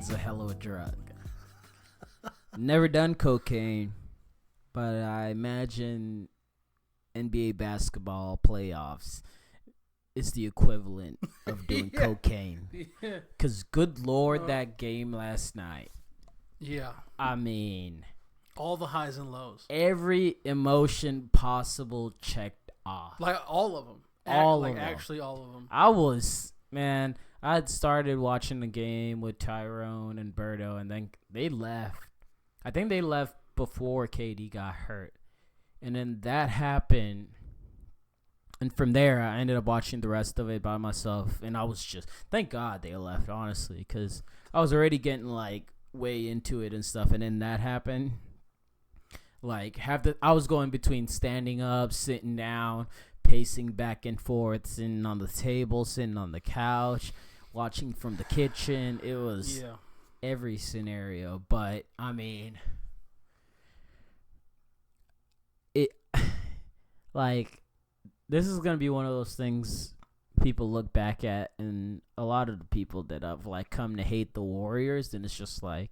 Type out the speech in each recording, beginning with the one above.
cocaine's a hell of a drug. Never done cocaine, but I imagine NBA basketball playoffs is the equivalent of doing cocaine. Yeah. Because good Lord, that game last night. Yeah. I mean, all the highs and lows. Every emotion possible checked off. Like all of them. Actually all of them. I had started watching the game with Tyrone and Berto, and then they left. I think they left before KD got hurt. And then that happened. And from there, I ended up watching the rest of it by myself. And I was just, thank God they left, honestly, because I was already getting, like, way into it and stuff. And then that happened. Like, I was going between standing up, sitting down, pacing back and forth, sitting on the table, sitting on the couch, watching from the kitchen. It was every scenario. But, I mean, this is going to be one of those things people look back at, and a lot of the people that have, like, come to hate the Warriors, and it's just like,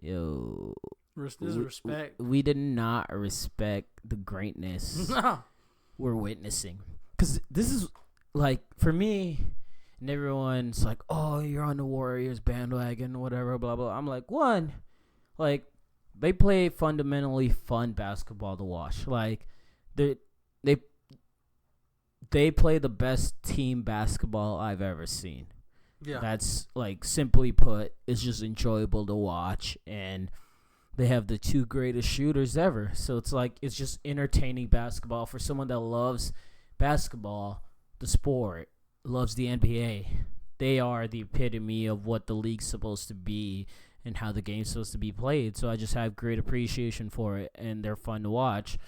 yo, respect. We did not respect the greatness we're witnessing. Because this is, like, for me, and everyone's like, oh, you're on the Warriors bandwagon, whatever, blah, blah. I'm like, one, like, they play fundamentally fun basketball to watch. Like, they play the best team basketball I've ever seen. Yeah. That's, like, simply put, it's just enjoyable to watch. And they have the two greatest shooters ever. So it's like, it's just entertaining basketball for someone that loves basketball, the sport, loves the NBA. They are the epitome of what the league's supposed to be and how the game's supposed to be played. So I just have great appreciation for it, and they're fun to watch.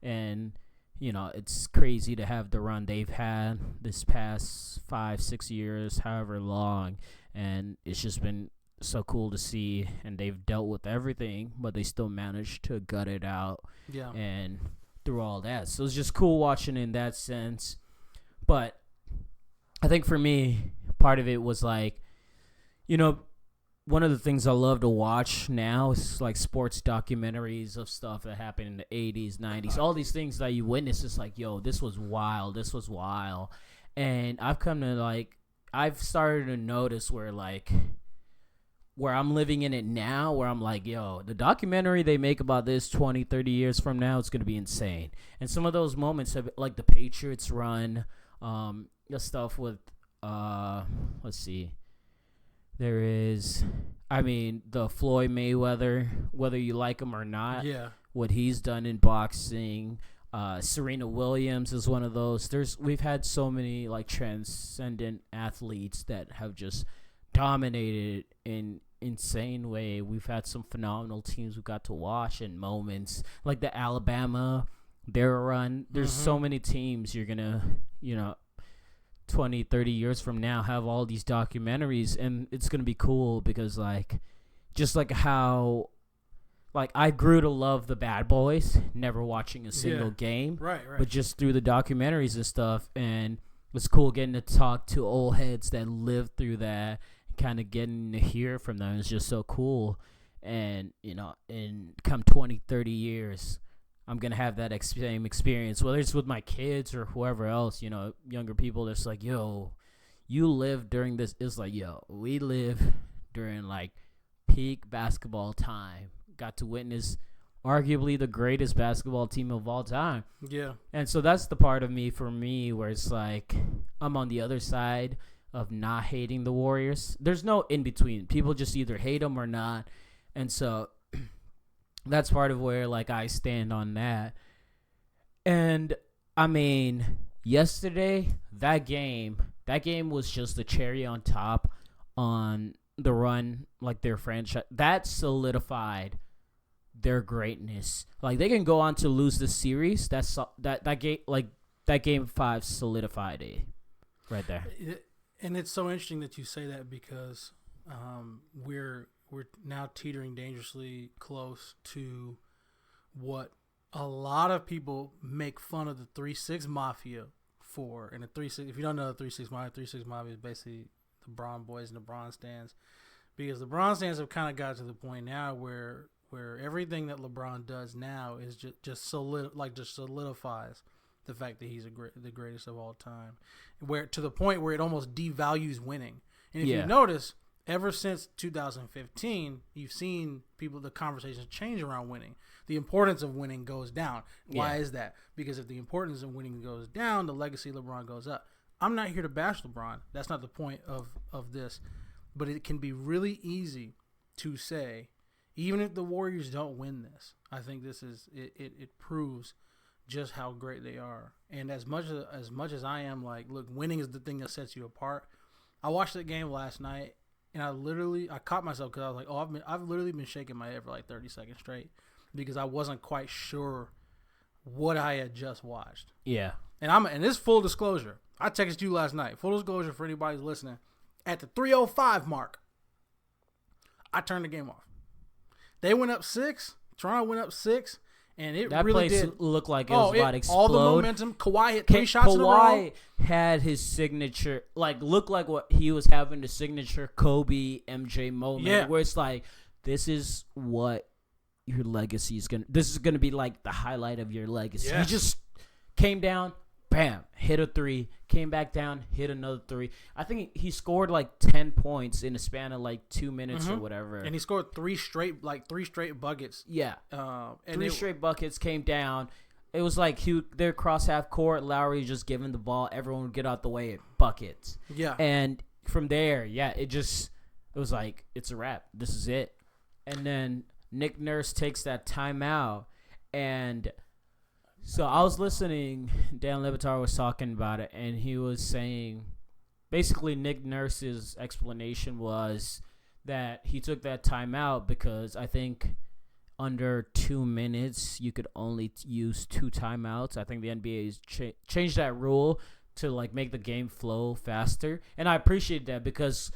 And, you know, it's crazy to have the run they've had this past 5-6 years, however long, and it's just been so cool to see. And they've dealt with everything, but they still managed to gut it out. Yeah. And through all that, so it's just cool watching in that sense. But I think for me, part of it was like, you know, one of the things I love to watch now is like sports documentaries of stuff that happened in the 80s, 90s, all these things that you witness. It's like, yo, this was wild. And I've started to notice where I'm living in it now, where I'm like, yo, the documentary they make about this 20, 30 years from now, it's going to be insane. And some of those moments have, like, the Patriots run, the stuff with, let's see. There is, I mean, the Floyd Mayweather, whether you like him or not, what he's done in boxing. Serena Williams is one of those. We've had so many, like, transcendent athletes that have just dominated in insane way. We've had some phenomenal teams we got to watch, and moments like the Alabama, their run. There's so many teams you're gonna, 20, 30 years from now have all these documentaries, and it's going to be cool because, like, just like how, like, I grew to love the Bad Boys, never watching a single game, right, but just through the documentaries and stuff. And it's cool getting to talk to old heads that lived through that, and kind of getting to hear from them. It's just so cool. And, in come 20, 30 years, I'm going to have that same experience, whether it's with my kids or whoever else, younger people. That's like, yo, you live during this. It's like, yo, we live during, like, peak basketball time. Got to witness arguably the greatest basketball team of all time. Yeah. And so that's the part of me, for me, where it's like I'm on the other side of not hating the Warriors. There's no in between. People just either hate them or not. And so that's part of where, like, I stand on that. And, I mean, yesterday, that game was just the cherry on top on the run, like, their franchise. That solidified their greatness. Like, they can go on to lose the series. That game, like, that game 5 solidified it right there. And it's so interesting that you say that, because we're now teetering dangerously close to what a lot of people make fun of the 3-6 Mafia for. And the 3-6, if you don't know the 3-6 Mafia is basically the Braun boys and the Braun stands. because LeBron fans have kind of got to the point now where everything that LeBron does now is just solidifies the fact that he's the greatest of all time, where to the point where it almost devalues winning. And if you notice, ever since 2015, you've seen the conversations change around winning. The importance of winning goes down. Why is that? Because if the importance of winning goes down, the legacy of LeBron goes up. I'm not here to bash LeBron. That's not the point of this. But it can be really easy to say, even if the Warriors don't win this, I think this is it proves just how great they are. And as much as I am like, look, winning is the thing that sets you apart. I watched that game last night, and I caught myself because I was like, I've literally been shaking my head for like 30 seconds straight because I wasn't quite sure what I had just watched. Yeah. And this full disclosure, I texted you last night. Full disclosure for anybody who's listening. At the 3:05 mark, I turned the game off. They went up 6. Toronto went up 6. And that really place did looked like it was about to explode. All the momentum. Kawhi hit 3 shots in a row. Kawhi had his signature, looked like what he was having the signature Kobe MJ moment, where it's like, this is what your legacy is gonna. This is gonna be like the highlight of your legacy. Yes. He just came down, bam, hit a 3, came back down, hit another 3. I think he scored like 10 points in a span of like 2 minutes or whatever. And he scored 3 straight buckets. Yeah. And 3 straight buckets, came down. It was like they're cross half court. Lowry just giving the ball. Everyone would get out the way. Buckets. Yeah. And from there, it was like, it's a wrap. This is it. And then Nick Nurse takes that timeout, and so I was listening. Dan Le Batard was talking about it, and he was saying, basically, Nick Nurse's explanation was that he took that timeout because I think under 2 minutes you could only use 2 timeouts. I think the NBA has changed that rule to like make the game flow faster, and I appreciate that because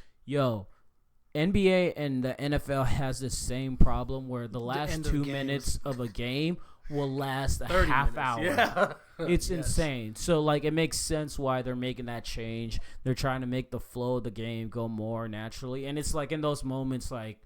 NBA and the NFL has the same problem where the last 2 minutes of a game will last a half hour. Yeah. It's insane. So, like, it makes sense why they're making that change. They're trying to make the flow of the game go more naturally. And it's like in those moments, like,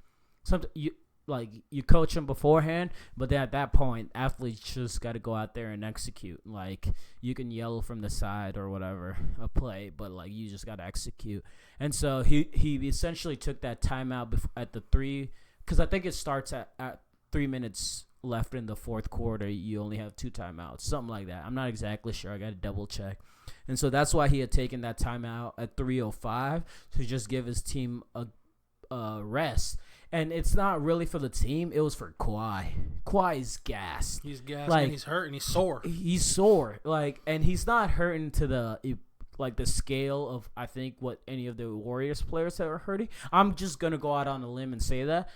you coach them beforehand, but then at that point, athletes just got to go out there and execute. Like, you can yell from the side or whatever, a play, but, like, you just got to execute. And so he essentially took that timeout at the 3, because I think it starts at 3 minutes left in the fourth quarter. You only have 2 timeouts, something like that. I'm not exactly sure. I got to double check. And so that's why he had taken that timeout at 3:05 to just give his team a rest. And it's not really for the team. It was for Kawhi. Kawhi's gassed. He's gassed, like, and he's hurt, and he's sore. He's sore. Like, and he's not hurting to the scale of, I think, what any of the Warriors players that are hurting. I'm just gonna go out on a limb and say that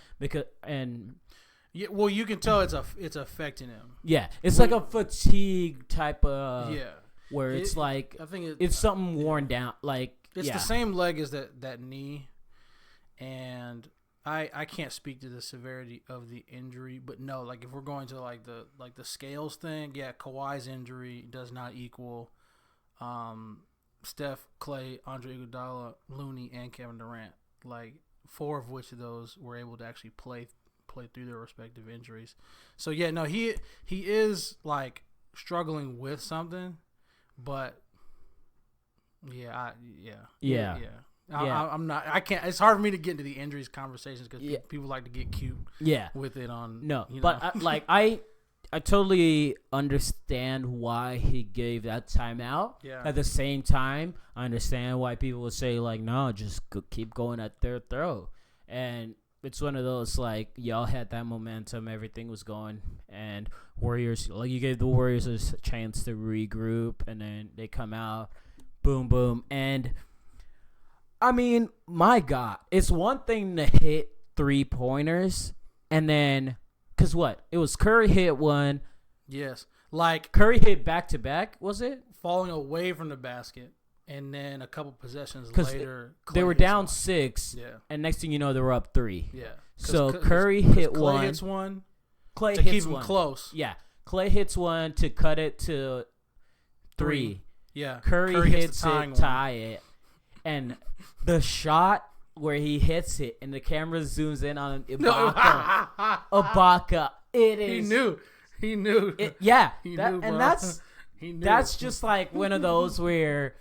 yeah, well, you can tell it's affecting him. Yeah, it's like a fatigue type of where it's like, I think it's something worn down. Like, it's the same leg as that knee, and I can't speak to the severity of the injury, but no, like if we're going to like the scales thing, Kawhi's injury does not equal Steph, Clay, Andre Iguodala, Looney, and Kevin Durant. Like 4 of which of those were able to actually play through their respective injuries. So he is like struggling with something, but I'm not. I can't. It's hard for me to get into the injuries conversations because people like to get cute. With it on. No, but I totally understand why he gave that timeout. Yeah. At the same time, I understand why people would say like, no, just keep going at their throw. And it's one of those, like, y'all had that momentum, everything was going, and Warriors, like, you gave the Warriors a chance to regroup, and then they come out, boom, boom, and I mean, my God, it's one thing to hit 3-pointers, and then, because what? It was Curry hit one. Yes. Like, Curry hit back-to-back, was it? Falling away from the basket. And then a couple possessions later, they were down 6, and next thing you know, they were up 3. Yeah. So Curry hit Clay one. hits one. Clay to hits keep one. Him close. Yeah. Clay hits one to cut it to 3. Yeah. Curry hits it, tie it, and the shot where he hits it and the camera zooms in on Ibaka. Ibaka. It is. He knew. Yeah. He knew, bro. And that's just like one of those where,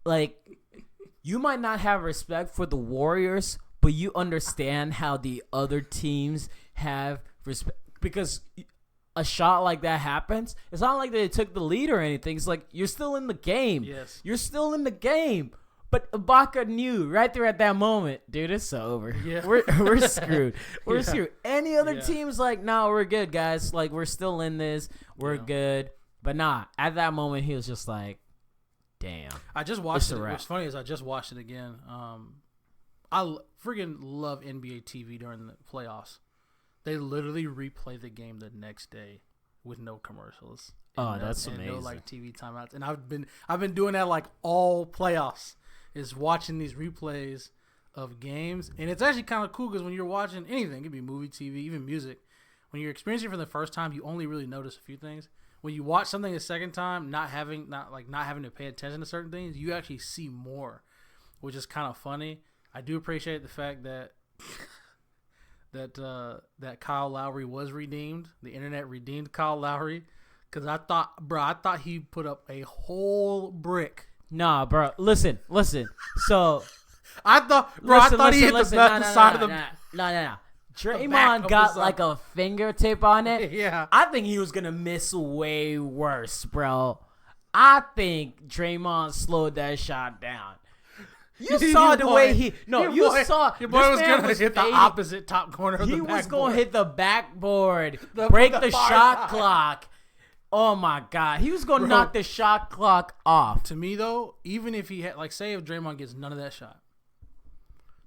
like, you might not have respect for the Warriors, but you understand how the other teams have respect. Because a shot like that happens, it's not like they took the lead or anything. It's like you're still in the game. Yes. You're still in the game. But Ibaka knew right there at that moment, dude, it's over. Yeah. We're screwed. We're screwed. Any other team's like, no, we're good, guys. Like, we're still in this. We're good. But nah, at that moment, he was just like, damn. I just watched it. What's funny is I just watched it again. I freaking love NBA TV during the playoffs. They literally replay the game the next day with no commercials. That's amazing. No like TV timeouts. And I've been doing that like all playoffs. Is watching these replays of games, and it's actually kind of cool because when you're watching anything, it could be movie, TV, even music. When you're experiencing it for the first time, you only really notice a few things. When you watch something a second time, not having to pay attention to certain things, you actually see more, which is kind of funny. I do appreciate the fact that that Kyle Lowry was redeemed. The internet redeemed Kyle Lowry because I thought he put up a whole brick. Nah, bro. Listen. So I thought he hit the side of the. No. Draymond got like a fingertip on it. Yeah. I think he was gonna miss way worse, bro. I think Draymond slowed that shot down. You saw the way he. No, you saw. Your boy was gonna hit the opposite top corner of the backboard. He was gonna hit the backboard, break the shot clock. Oh my God, he was gonna knock the shot clock off. To me though, even if he had, like, say if Draymond gets none of that shot,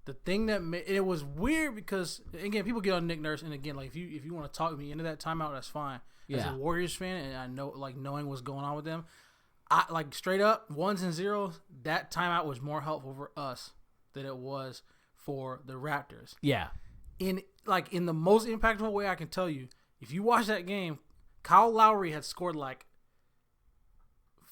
the thing that it was weird because again, people get on Nick Nurse, and again, like if you want to talk me into that timeout, that's fine. As a Warriors fan, and I know like knowing what's going on with them, I like straight up ones and zeros. That timeout was more helpful for us than it was for the Raptors. Yeah, in the most impactful way I can tell you, if you watch that game. Kyle Lowry had scored like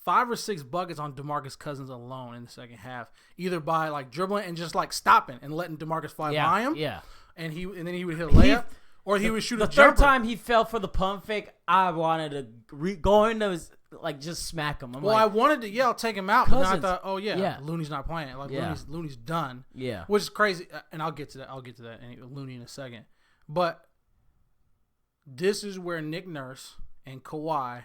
5 or 6 buckets on DeMarcus Cousins alone in the second half, either by like dribbling and just like stopping and letting DeMarcus fly by him. Yeah, and then he would hit a layup, or he would shoot a jumper. The third time he fell for the pump fake, I wanted to go into like just smack him. I wanted to yell, take him out, Cousins. But then I thought, oh yeah, Looney's not playing. Like Looney's done. Yeah, which is crazy, and I'll get to that. Looney in a second, but. This is where Nick Nurse and Kawhi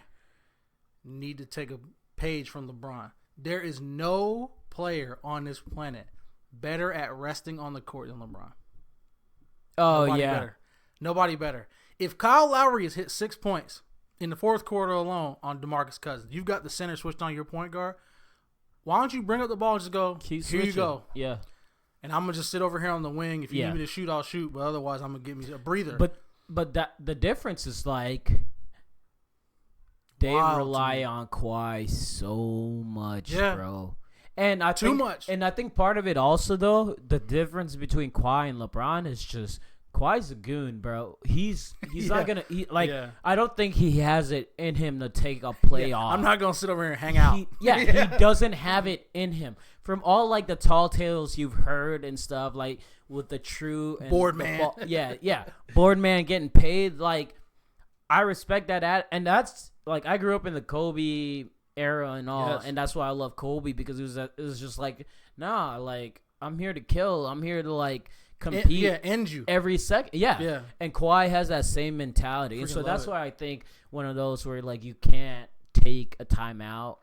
need to take a page from LeBron. There is no player on this planet better at resting on the court than LeBron. Nobody better. If Kyle Lowry has hit 6 points in the fourth quarter alone on DeMarcus Cousins, you've got the center switched on your point guard. Why don't you bring up the ball and just go, here you go. Yeah. And I'm going to just sit over here on the wing. If you need me to shoot, I'll shoot. But otherwise, I'm going to give me a breather. But the difference is like they rely on Kawhi so much, bro. And I think, much. And I think part of it also though, the difference between Kawhi and LeBron is just Kawhi's a goon, bro. He's not gonna I don't think he has it in him to take a play off. I'm not gonna sit over here and hang out. He doesn't have it in him. From all like the tall tales you've heard and stuff, like with the true and board man, board man getting paid. Like I respect that, and that's like I grew up in the Kobe era and all, and that's why I love Kobe because it was just like like I'm here to kill, I'm here to like compete, end you every second, And Kawhi has that same mentality, and so that's why I think one of those where like you can't take a timeout.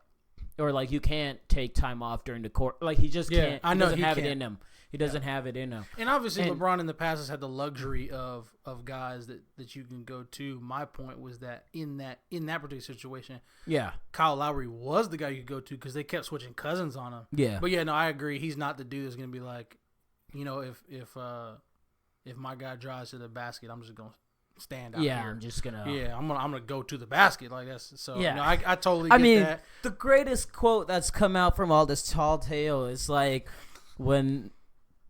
Or like you can't take time off during the court. Like he just can't. I know he doesn't have it in him. He doesn't have it in him. And obviously LeBron in the past has had the luxury of guys that you can go to. My point was that in that particular situation, Kyle Lowry was the guy you could go to because they kept switching Cousins on him. Yeah. But I agree. He's not the dude that's gonna be like, if my guy drives to the basket, I'm just gonna stand out here. I'm just gonna. I'm gonna go to the basket like that's so. I totally. Get that. The greatest quote that's come out from all this tall tale is like when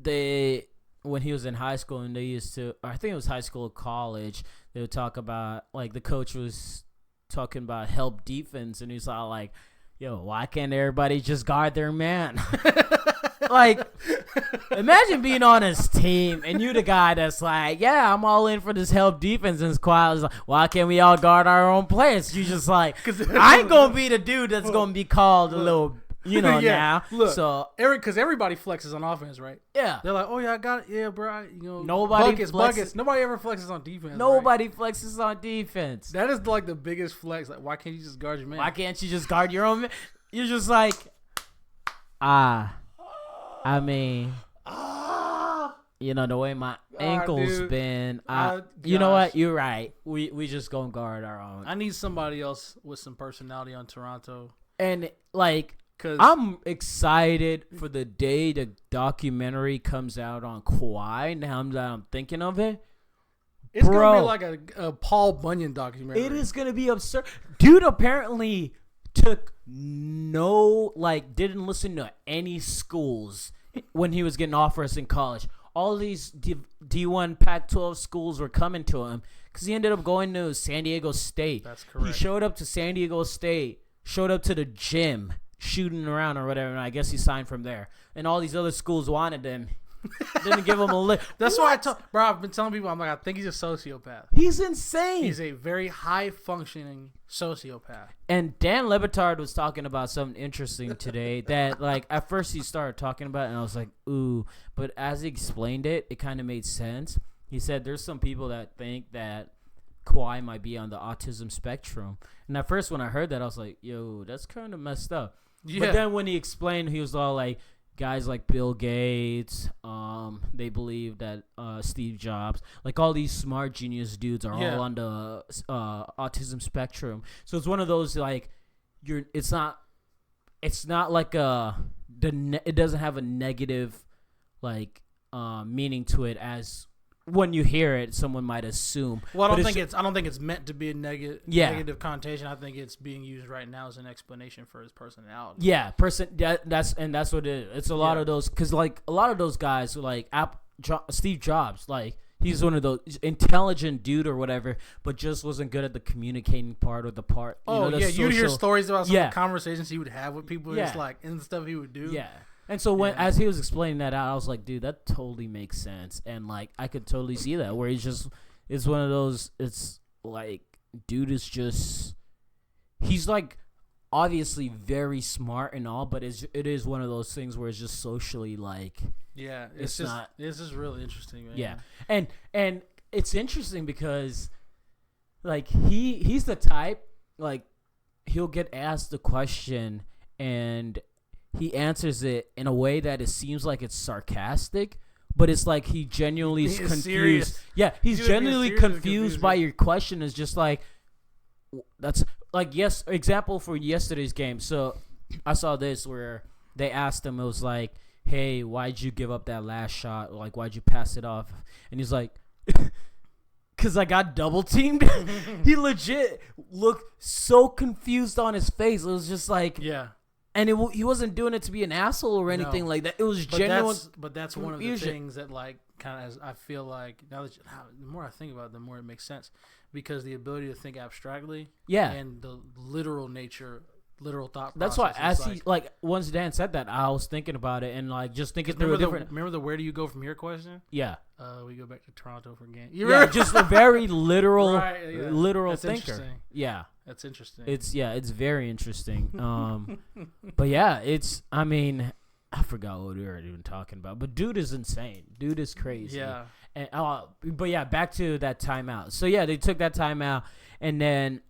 he was in high school and they used to. I think it was high school or college. They would talk about like the coach was talking about help defense and he's all like, "Yo, why can't everybody just guard their man?" Like Imagine being on his team and you the guy that's like, yeah, I'm all in for this help defense, and Kawhi is like, why can't we all guard our own players? You just like, I ain't gonna be the dude that's gonna be called a little, now. Look, so because everybody flexes on offense, right? Yeah, they're like, oh yeah, I got it. Yeah, bro. Nobody buckets. Nobody ever flexes on defense. Nobody flexes on defense. That is like the biggest flex. Like, why can't you just guard your man? Why can't you just guard your own man? You're just like, I mean, the way my ankles been. You know what? You're right. We just gonna guard our own. I need somebody else with some personality on Toronto. And like, I'm excited for the day the documentary comes out on Kawhi. Now that I'm thinking of it, it's gonna be like a Paul Bunyan documentary. It is gonna be absurd. Dude apparently didn't listen to any schools when he was getting offers in college. All these D1 Pac-12 schools were coming to him because he ended up going to San Diego State. That's correct. He showed up to San Diego State, showed up to the gym, shooting around or whatever, and I guess he signed from there. And all these other schools wanted him. Didn't give him a lift. That's why I've been telling people, I'm like, I think he's a sociopath. He's insane. He's a very high-functioning sociopath. And Dan Le Batard was talking about something interesting today that, like, at first he started talking about it, and I was like, ooh. But as he explained it, it kind of made sense. He said there's some people that think that Kawhi might be on the autism spectrum. And at first when I heard that, I was like, yo, that's kind of messed up. Yeah. But then when he explained, he was all like, guys like Bill Gates, they believe that Steve Jobs, like all these smart genius dudes are all on the autism spectrum. So it's one of those like it's not like it doesn't have a negative like meaning to it as when you hear it, someone might assume. Well, I don't think it's meant to be a negative connotation. I think it's being used right now as an explanation for his personality. Yeah, that's what it is. It's a lot of those, because like a lot of those guys, like Steve Jobs, like he's one of those intelligent dude or whatever, but just wasn't good at the communicating part or the part. You'd hear stories about some conversations he would have with people, just like and stuff he would do. Yeah. And so as he was explaining that out, I was like, dude, that totally makes sense. And like, I could totally see that where it's one of those, it's like, dude is just, he's like obviously very smart and all, but it is one of those things where it's just socially like, it's just really interesting, man. Yeah. And it's interesting because like he's the type, like he'll get asked the question and he answers it in a way that it seems like it's sarcastic, but it's like he genuinely is confused. Serious. Yeah, he's genuinely confused by your question. Is just like, that's like, example for yesterday's game. So I saw this where they asked him, it was like, hey, why'd you give up that last shot? Like, why'd you pass it off? And he's like, because I got double teamed. He legit looked so confused on his face. It was just like, and he wasn't doing it to be an asshole or anything like that. It was genuine. But that's one of the things that, like, kind of, I feel like now that the more I think about it, the more it makes sense, because the ability to think abstractly, and the literal thought process. That's why as he once Dan said that, I was thinking about it and like just thinking through Remember the where do you go from here question? Yeah. We go back to Toronto for game. Yeah, just a very literal, literal that's thinker. Yeah. That's interesting. It's very interesting. But yeah, I mean, I forgot what we were even talking about. But dude is insane. Dude is crazy. Yeah. And but yeah, back to that timeout. So yeah, they took that timeout, and then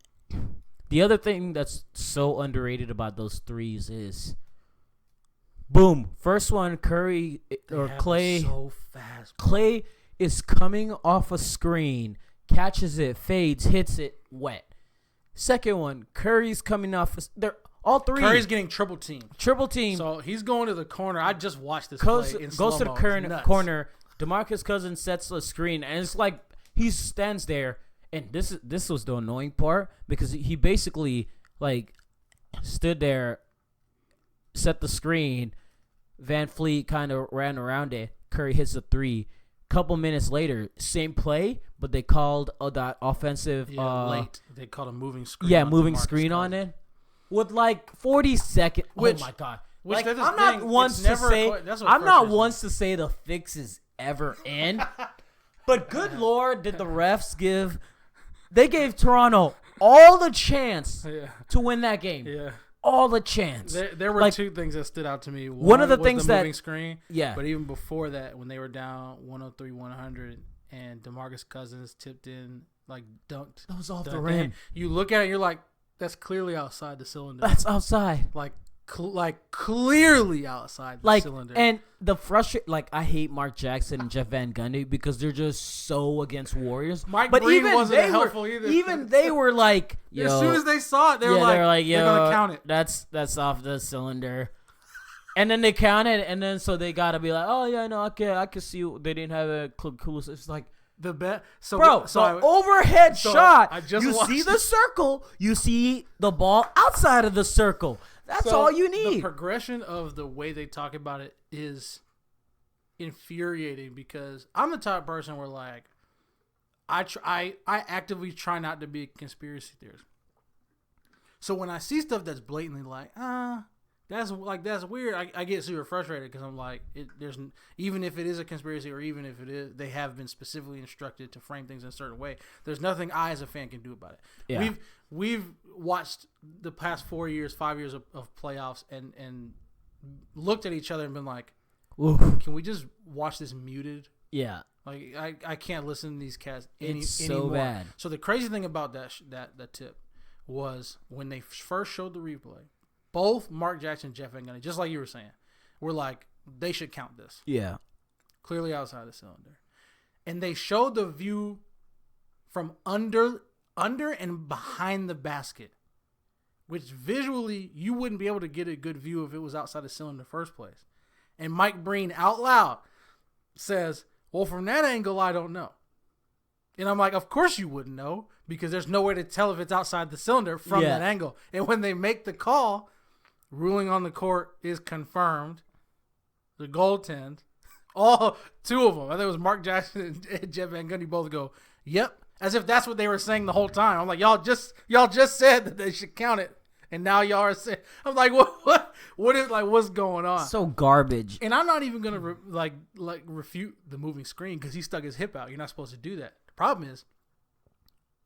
the other thing that's so underrated about those threes is, boom, first one, Curry or Clay. So fast. Bro. Clay is coming off a screen, catches it, fades, hits it, wet. Second one, Curry's coming off. They're all three. Curry's getting triple teamed. So he's going to the corner. I just watched this play in goes to slow-mo. the corner. DeMarcus Cousins sets the screen, and it's like he stands there. And this was the annoying part, because he basically like stood there, set the screen. Van Fleet kind of ran around it. Curry hits a three. Couple minutes later, same play, but they called that offensive late. They called a moving screen. Yeah, moving screen on it with like 40 seconds. Oh my god! Which I'm not once to say the fix is ever in. But good Lord, did the refs they gave Toronto all the chance to win that game. Yeah. All the chance. There were two things that stood out to me. One of the was things the that moving screen. Yeah. But even before that, when they were down 103-100 and DeMarcus Cousins tipped in, like dunked. That was off the rim. You look at it, you're like, that's clearly outside the cylinder. That's outside. Like clearly outside the cylinder. And the I hate Mark Jackson and Jeff Van Gundy because they're just so against Warriors. Mike Breen wasn't helpful either. Even they were like, yo, as soon as they saw it, they were like, yo, they're gonna count it. That's off the cylinder. And then they counted, and then so they gotta be like, oh yeah, no, okay, I can see they didn't have a cool. It's like the bet. So overhead shot. You watched see the circle. You see the ball outside of the circle. That's all you need. The progression of the way they talk about it is infuriating because I'm the type of person where like I actively try not to be a conspiracy theorist. So when I see stuff that's blatantly like that's weird, I get super frustrated because I'm like even if it is a conspiracy or even if it is they have been specifically instructed to frame things in a certain way, there's nothing I as a fan can do about it. Yeah. We've watched the past 5 years of playoffs and looked at each other and been like, oof. Can we just watch this muted? Yeah. Like I can't listen to these cats It's so anymore. bad. So the crazy thing about that tip was when they first showed the replay, both Mark Jackson and Jeff Van Gundy, just like you were saying, were like, they should count this. Yeah. Clearly outside the cylinder. And they showed the view from under and behind the basket, which visually you wouldn't be able to get a good view if it was outside the cylinder in the first place. And Mike Breen out loud says, well, from that angle, I don't know. And I'm like, of course you wouldn't know because there's no way to tell if it's outside the cylinder from that angle. And when they make the call, ruling on the court is confirmed. The goaltend, all two of them, I think it was Mark Jackson and Jeff Van Gundy both go, yep. As if that's what they were saying the whole time. I'm like, y'all just said that they should count it, and now y'all are saying. I'm like, what's going on? So garbage. And I'm not even gonna refute the moving screen because he stuck his hip out. You're not supposed to do that. The problem is,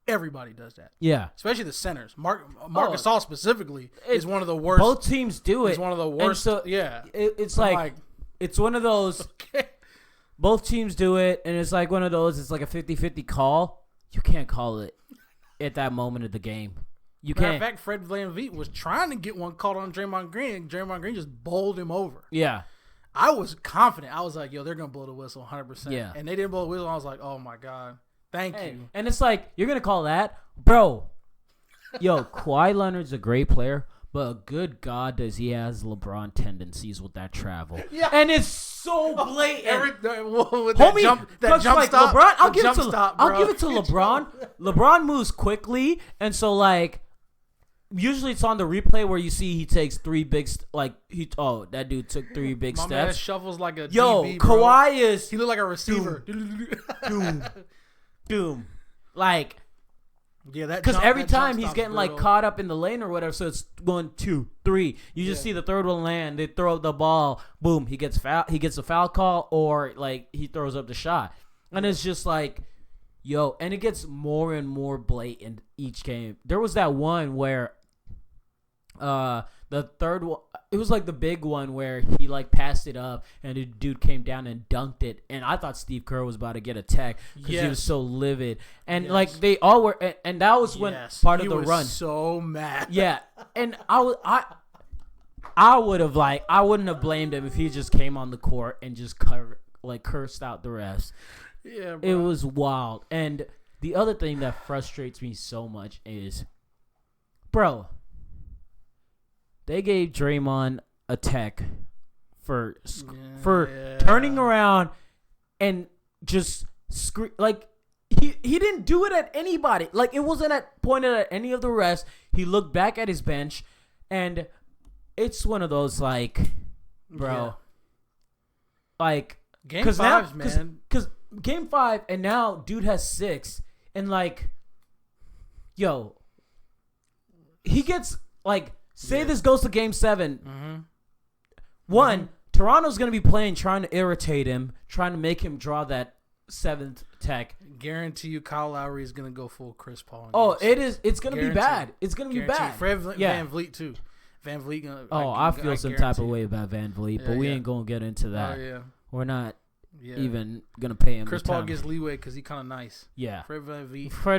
everybody does that. Yeah, especially the centers. Marc Gasol specifically is one of the worst. Both teams do it. He's one of the worst. So it's like it's one of those. Okay. Both teams do it, and it's like one of those. It's like a 50-50 call. You can't call it at that moment of the game. You can't. Matter of fact, Fred VanVleet was trying to get one called on Draymond Green, and Draymond Green just bowled him over. Yeah. I was confident. I was like, yo, they're going to blow the whistle 100%. Yeah. And they didn't blow the whistle. I was like, oh, my God. Thank you. And it's like, you're going to call that? Bro, yo, Kawhi Leonard's a great player, but good God does he has LeBron tendencies with that travel. Yeah. And it's so blatant. Homie, that jump like stop. LeBron, I'll give it to LeBron. LeBron moves quickly, and so like usually it's on the replay where you see he takes three big that dude took three big steps. Man shuffles like a DB, bro. Kawhi he looked like a receiver. Doom. Like yeah, that because every time he's getting like caught up in the lane or whatever, so it's 1, 2, 3. You just see the third one land. They throw up the ball. Boom. He gets a foul call or like he throws up the shot, and it's just like, yo. And it gets more and more blatant each game. There was that one where, the third one. It was like the big one where he like passed it up and the dude came down and dunked it. And I thought Steve Kerr was about to get a tech because he was so livid. And like they all were, and that was when part of the run. So mad. Yeah, and I wouldn't have blamed him if he just came on the court and just cursed out the refs. Yeah, bro. It was wild. And the other thing that frustrates me so much is, bro. They gave Draymond a tech for turning around and just like he didn't do it at anybody. Like it wasn't pointed at any of the refs. He looked back at his bench, and it's one of those like, bro, like game 5, man. Because game 5, and now dude has 6, and like, yo, he gets like. Say this goes to game 7. Mm-hmm. One, Toronto's going to be playing, trying to irritate him, trying to make him draw that 7th tech. Guarantee you Kyle Lowry is going to go full Chris Paul. It's going to be bad. It's going to be bad. Fred Van Vliet, too. Van Vliet. I feel some type of way about Van Vliet, but we ain't going to get into that. Oh, yeah. We're not even going to pay him. Chris Paul gets leeway because he's kind of nice. Yeah. Fred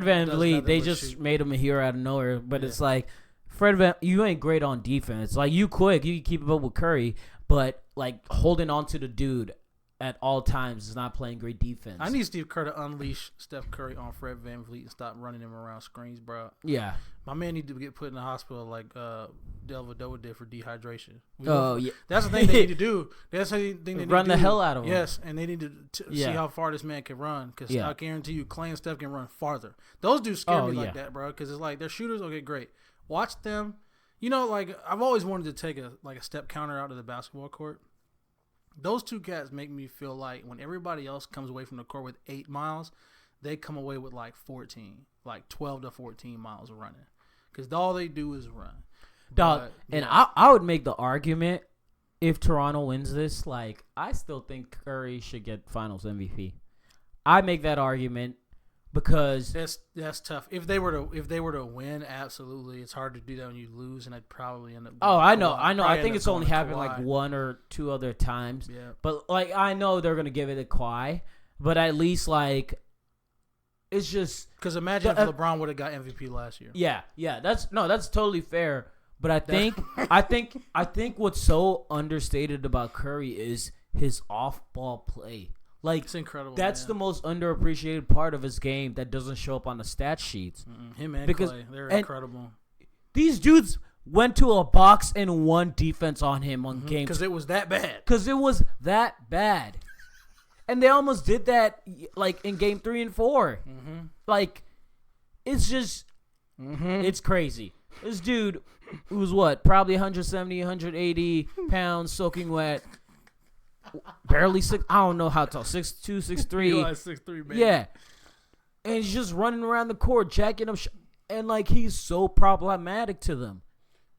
Van Vliet, they just made him a hero out of nowhere, but it's like, you ain't great on defense. Like, you quick, you can keep up with Curry, but like holding on to the dude at all times is not playing great defense. I need Steve Kerr to unleash Steph Curry on Fred Van Vliet and stop running him around screens, bro. Yeah. My man need to get put in the hospital like Delvedova did for dehydration. Yeah. That's the thing they need to do. That's the thing they need to do. Run the hell out of him. Yes, and they need to see how far this man can run because I guarantee you Clay and Steph can run farther. Those dudes scare me like that, bro, because it's like they're shooters. Okay, great. Watch them. You know, like I've always wanted to take a step counter out of the basketball court. Those two cats make me feel like when everybody else comes away from the court with 8 miles, they come away with like 14, like 12 to 14 miles of running. Because all they do is run. Dog, and I would make the argument if Toronto wins this, like, I still think Curry should get Finals MVP. I make that argument because that's tough. If they were to win, absolutely. It's hard to do that when you lose, and I'd probably end up. I know. I think it's only happened like 1 or 2 other times. Yeah. But like I know they're gonna give it to Kawhi, but at least like it's just because imagine if LeBron would have got MVP last year. Yeah. That's totally fair. But I think what's so understated about Curry is his off-ball play. Like, it's incredible. That's the most underappreciated part of his game that doesn't show up on the stat sheets. Him and Clay, they're incredible. These dudes went to a box and won defense on him on games. Because it was that bad. And they almost did that, like, in game 3 and 4. Like, it's just, it's crazy. This dude, who's probably 170, 180 pounds, soaking wet, barely 6. I don't know how tall. 6'2", 6'3". 6'3", man. Yeah, and he's just running around the court, jacking up, and like he's so problematic to them.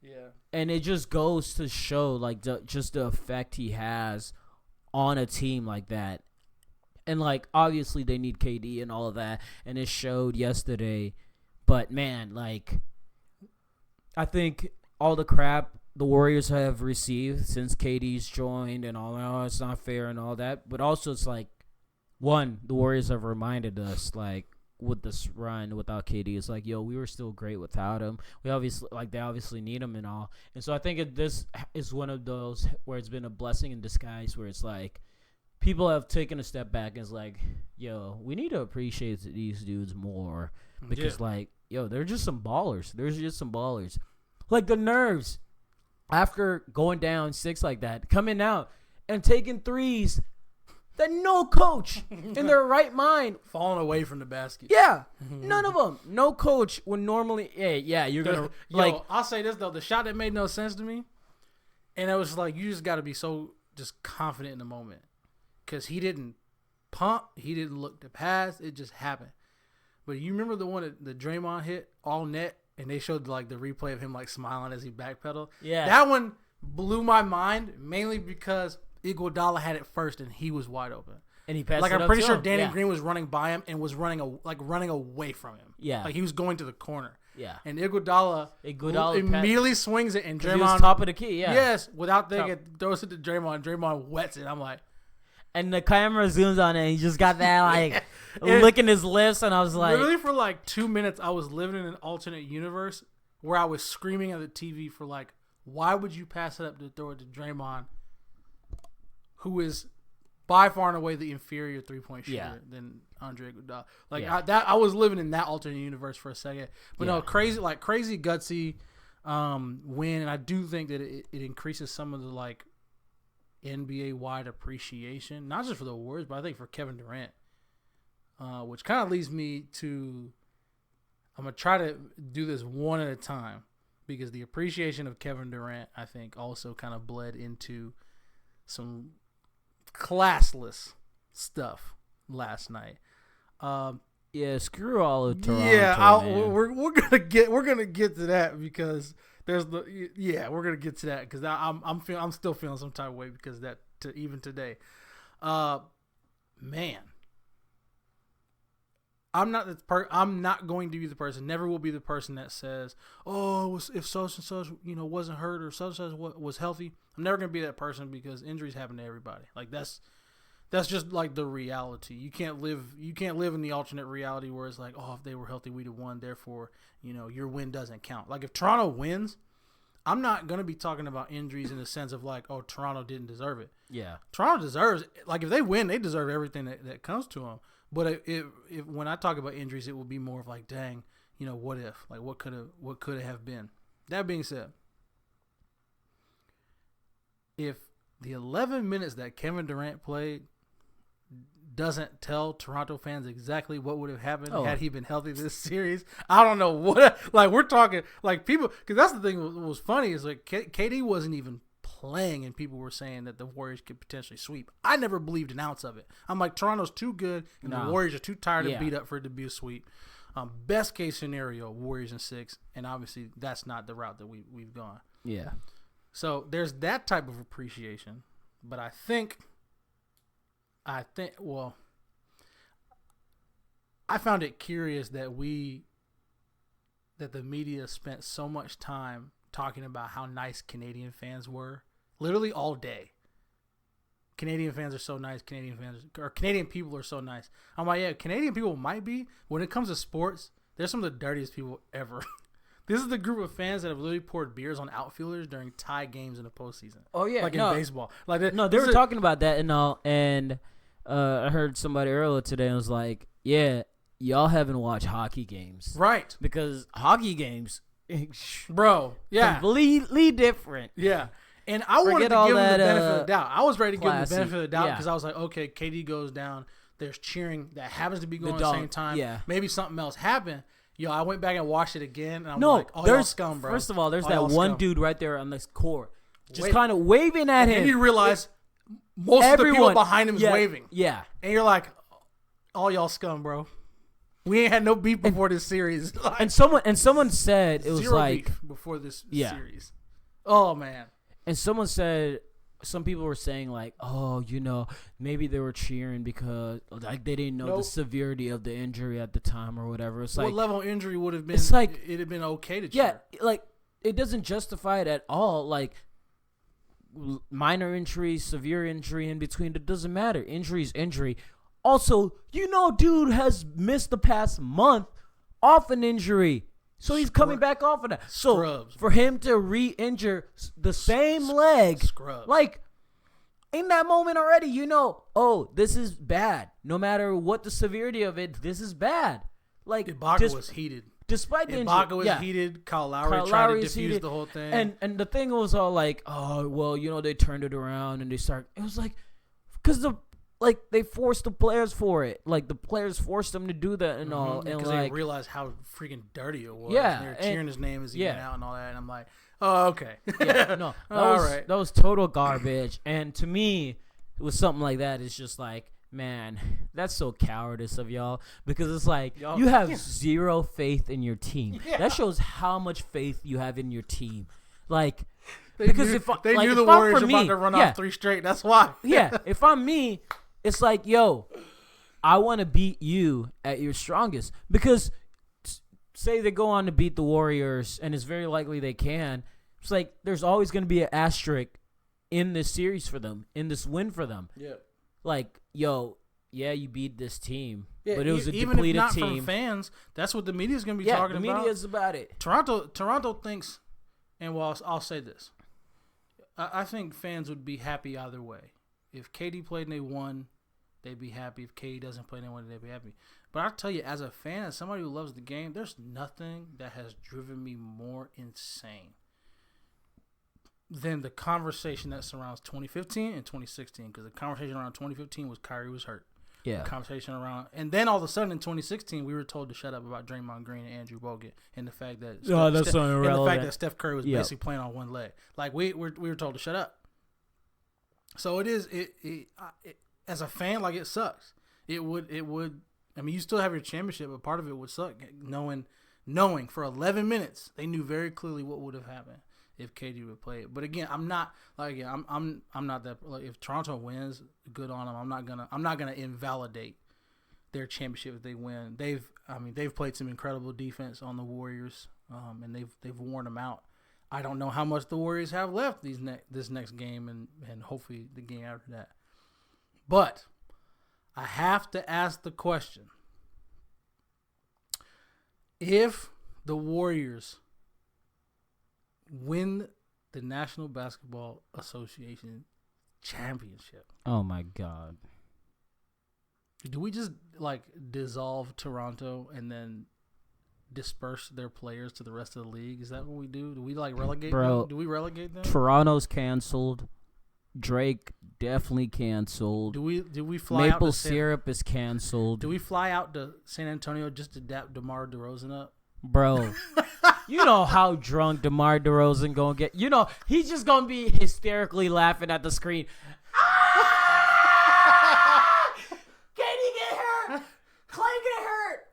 Yeah, and it just goes to show like just the effect he has on a team like that. And like obviously they need KD and all of that, and it showed yesterday. But man, like I think all the crap the Warriors have received since KD's joined and all that, it's not fair and all that. But also it's like, one, the Warriors have reminded us, like, with this run without KD, it's like, yo, we were still great without him. They obviously need him and all. And so I think this is one of those where it's been a blessing in disguise where it's like, people have taken a step back and it's like, yo, we need to appreciate these dudes more. Because, like, yo, they're just some ballers. There's just some ballers. Like the nerves. After going down 6 like that, coming out and taking threes that no coach in their right mind. Falling away from the basket. Yeah. None of them. No coach would normally, you're going to, like. Yo, I'll say this, though. The shot that made no sense to me, and it was like, you just got to be so just confident in the moment. Because he didn't pump. He didn't look to pass. It just happened. But you remember the one that the Draymond hit all net? And they showed like the replay of him like smiling as he backpedaled. Yeah, that one blew my mind mainly because Iguodala had it first and he was wide open. And he passed. Like it I'm pretty up sure to him. Danny Green was running by him and was running away from him. Yeah, like he was going to the corner. Yeah, and Iguodala immediately swings it and Draymond he was top of the key. Yeah, yes, without thinking throws it to Draymond. Draymond wets it. I'm like. And the camera zooms on it, and he just got that, like, licking his lips, and I was like... Literally for, like, 2 minutes, I was living in an alternate universe where I was screaming at the TV for, like, why would you pass it up to throw it to Draymond, who is by far and away the inferior three-point shooter than Andre Iguodala. Like, I was living in that alternate universe for a second. But, no, crazy gutsy win, and I do think that it increases some of the, like, NBA-wide appreciation, not just for the Warriors, but I think for Kevin Durant, which kind of leads me to, I'm going to try to do this one at a time because the appreciation of Kevin Durant, I think, also kind of bled into some classless stuff last night. Screw all of Toronto. Yeah, we're gonna get to that because we're gonna get to that because I'm still feeling some type of way because even today, man, I'm not going to be the person. Never will be the person that says, "Oh, if such and such wasn't hurt or such and such was healthy." I'm never gonna be that person because injuries happen to everybody. Like that's just like the reality. You can't live in the alternate reality where it's like, oh, if they were healthy, we'd have won. Therefore, your win doesn't count. Like if Toronto wins, I'm not going to be talking about injuries in the sense of like, oh, Toronto didn't deserve it. Yeah. Toronto deserves, like if they win, they deserve everything that comes to them. But if when I talk about injuries, it will be more of like, dang, what if? Like what could have been? That being said, if the 11 minutes that Kevin Durant played doesn't tell Toronto fans exactly what would have happened had he been healthy this series, I don't know what. Like we're talking like people, because that's the thing. What was funny is like KD wasn't even playing, and people were saying that the Warriors could potentially sweep. I never believed an ounce of it. I'm like, Toronto's too good, and the Warriors are too tired and beat up for it to be a sweep. Best case scenario, Warriors in 6, and obviously that's not the route that we've gone. Yeah. So there's that type of appreciation, but I think, well, I found it curious that the media spent so much time talking about how nice Canadian fans were, literally all day. Canadian fans are so nice. Canadian people are so nice. I'm like, yeah, Canadian people might be. When it comes to sports, they're some of the dirtiest people ever. This is the group of fans that have literally poured beers on outfielders during tie games in the postseason. Oh yeah, like in baseball. Like they were talking about that and all. And I heard somebody earlier today and was like, "Yeah, y'all haven't watched hockey games, right? Because hockey games, bro, completely different." Yeah. And I wanted to give him the benefit of the doubt. I was ready to give him the benefit of the doubt because I was like, okay, KD goes down. There's cheering that happens to be going at the same time. Yeah. Maybe something else happened. Yo, I went back and watched it again, and I'm like, oh, y'all scum, bro. First of all, there's that one dude right there on this court just kind of waving at him. And you realize most of the people behind him is waving. Yeah. And you're like, all y'all scum, bro. We ain't had no beef before this series. And someone said it was like beef before this series. Oh, man. And someone said, some people were saying like, oh, maybe they were cheering because like they didn't know the severity of the injury at the time or whatever. It's like, what level of injury would have been? It's like it'd have been okay to cheer. Yeah, like it doesn't justify it at all. Like minor injury, severe injury, in between, it doesn't matter. Injury is injury. Also, dude has missed the past month off an injury. So he's coming back off of that. So for him to re-injure the same leg, like in that moment already, oh, this is bad. No matter what the severity of it, this is bad. Like Ibaka was heated. Despite the injury, Ibaka was heated. Kyle Lowry tried to defuse the whole thing. And the thing was all like, oh, well, they turned it around and they start. It was like, because they forced the players for it. Like, the players forced them to do that and all. And because like, they realized how freaking dirty it was. Yeah. And they were cheering his name as he went out and all that. And I'm like, oh, okay. Yeah, no. That was total garbage. And to me, it was something like that. It's just like, man, that's so cowardice of y'all. Because it's like, you have zero faith in your team. Yeah. That shows how much faith you have in your team. Like, they knew the Warriors were about to run off 3 straight. That's why. Yeah. If I'm me, it's like, yo, I want to beat you at your strongest. Because say they go on to beat the Warriors, and it's very likely they can, it's like there's always going to be an asterisk in this series for them, in this win for them. Yeah. Like, yo, yeah, you beat this team, but it was a even depleted if not team. From fans, that's what the media is going to be talking about. Yeah, the media's about it. Toronto thinks, and I'll say this. I think fans would be happy either way. If KD played and they won, they'd be happy. If KD doesn't play and they won, they'd be happy. But I'll tell you, as a fan, as somebody who loves the game, there's nothing that has driven me more insane than the conversation that surrounds 2015 and 2016. Because the conversation around 2015 was Kyrie was hurt. Yeah. The conversation around, and then all of a sudden in 2016, we were told to shut up about Draymond Green and Andrew Bogut and the fact that Steph Curry was basically playing on one leg. Like we were told to shut up. So it is. It as a fan, like, it sucks. It would. I mean, you still have your championship, but part of it would suck knowing knowing for 11 minutes they knew very clearly what would have happened if KD would play it. But again, I'm not that like if Toronto wins, good on them. I'm not gonna invalidate their championship if they win. They've played some incredible defense on the Warriors, and they've worn them out. I don't know how much the Warriors have left this next game and hopefully the game after that. But I have to ask the question. If the Warriors win the National Basketball Association championship. Oh, my God. Do we just, dissolve Toronto and then disperse their players to the rest of the league? Is that what we do? Do we, relegate them? Do we relegate them? Toronto's canceled. Drake definitely canceled. Do we fly out Maple syrup is canceled. Do we fly out to San Antonio just to dap DeMar DeRozan up? Bro, you know how drunk DeMar DeRozan gonna get. You know, he's just gonna be hysterically laughing at the screen. Katie get hurt. Clay get hurt.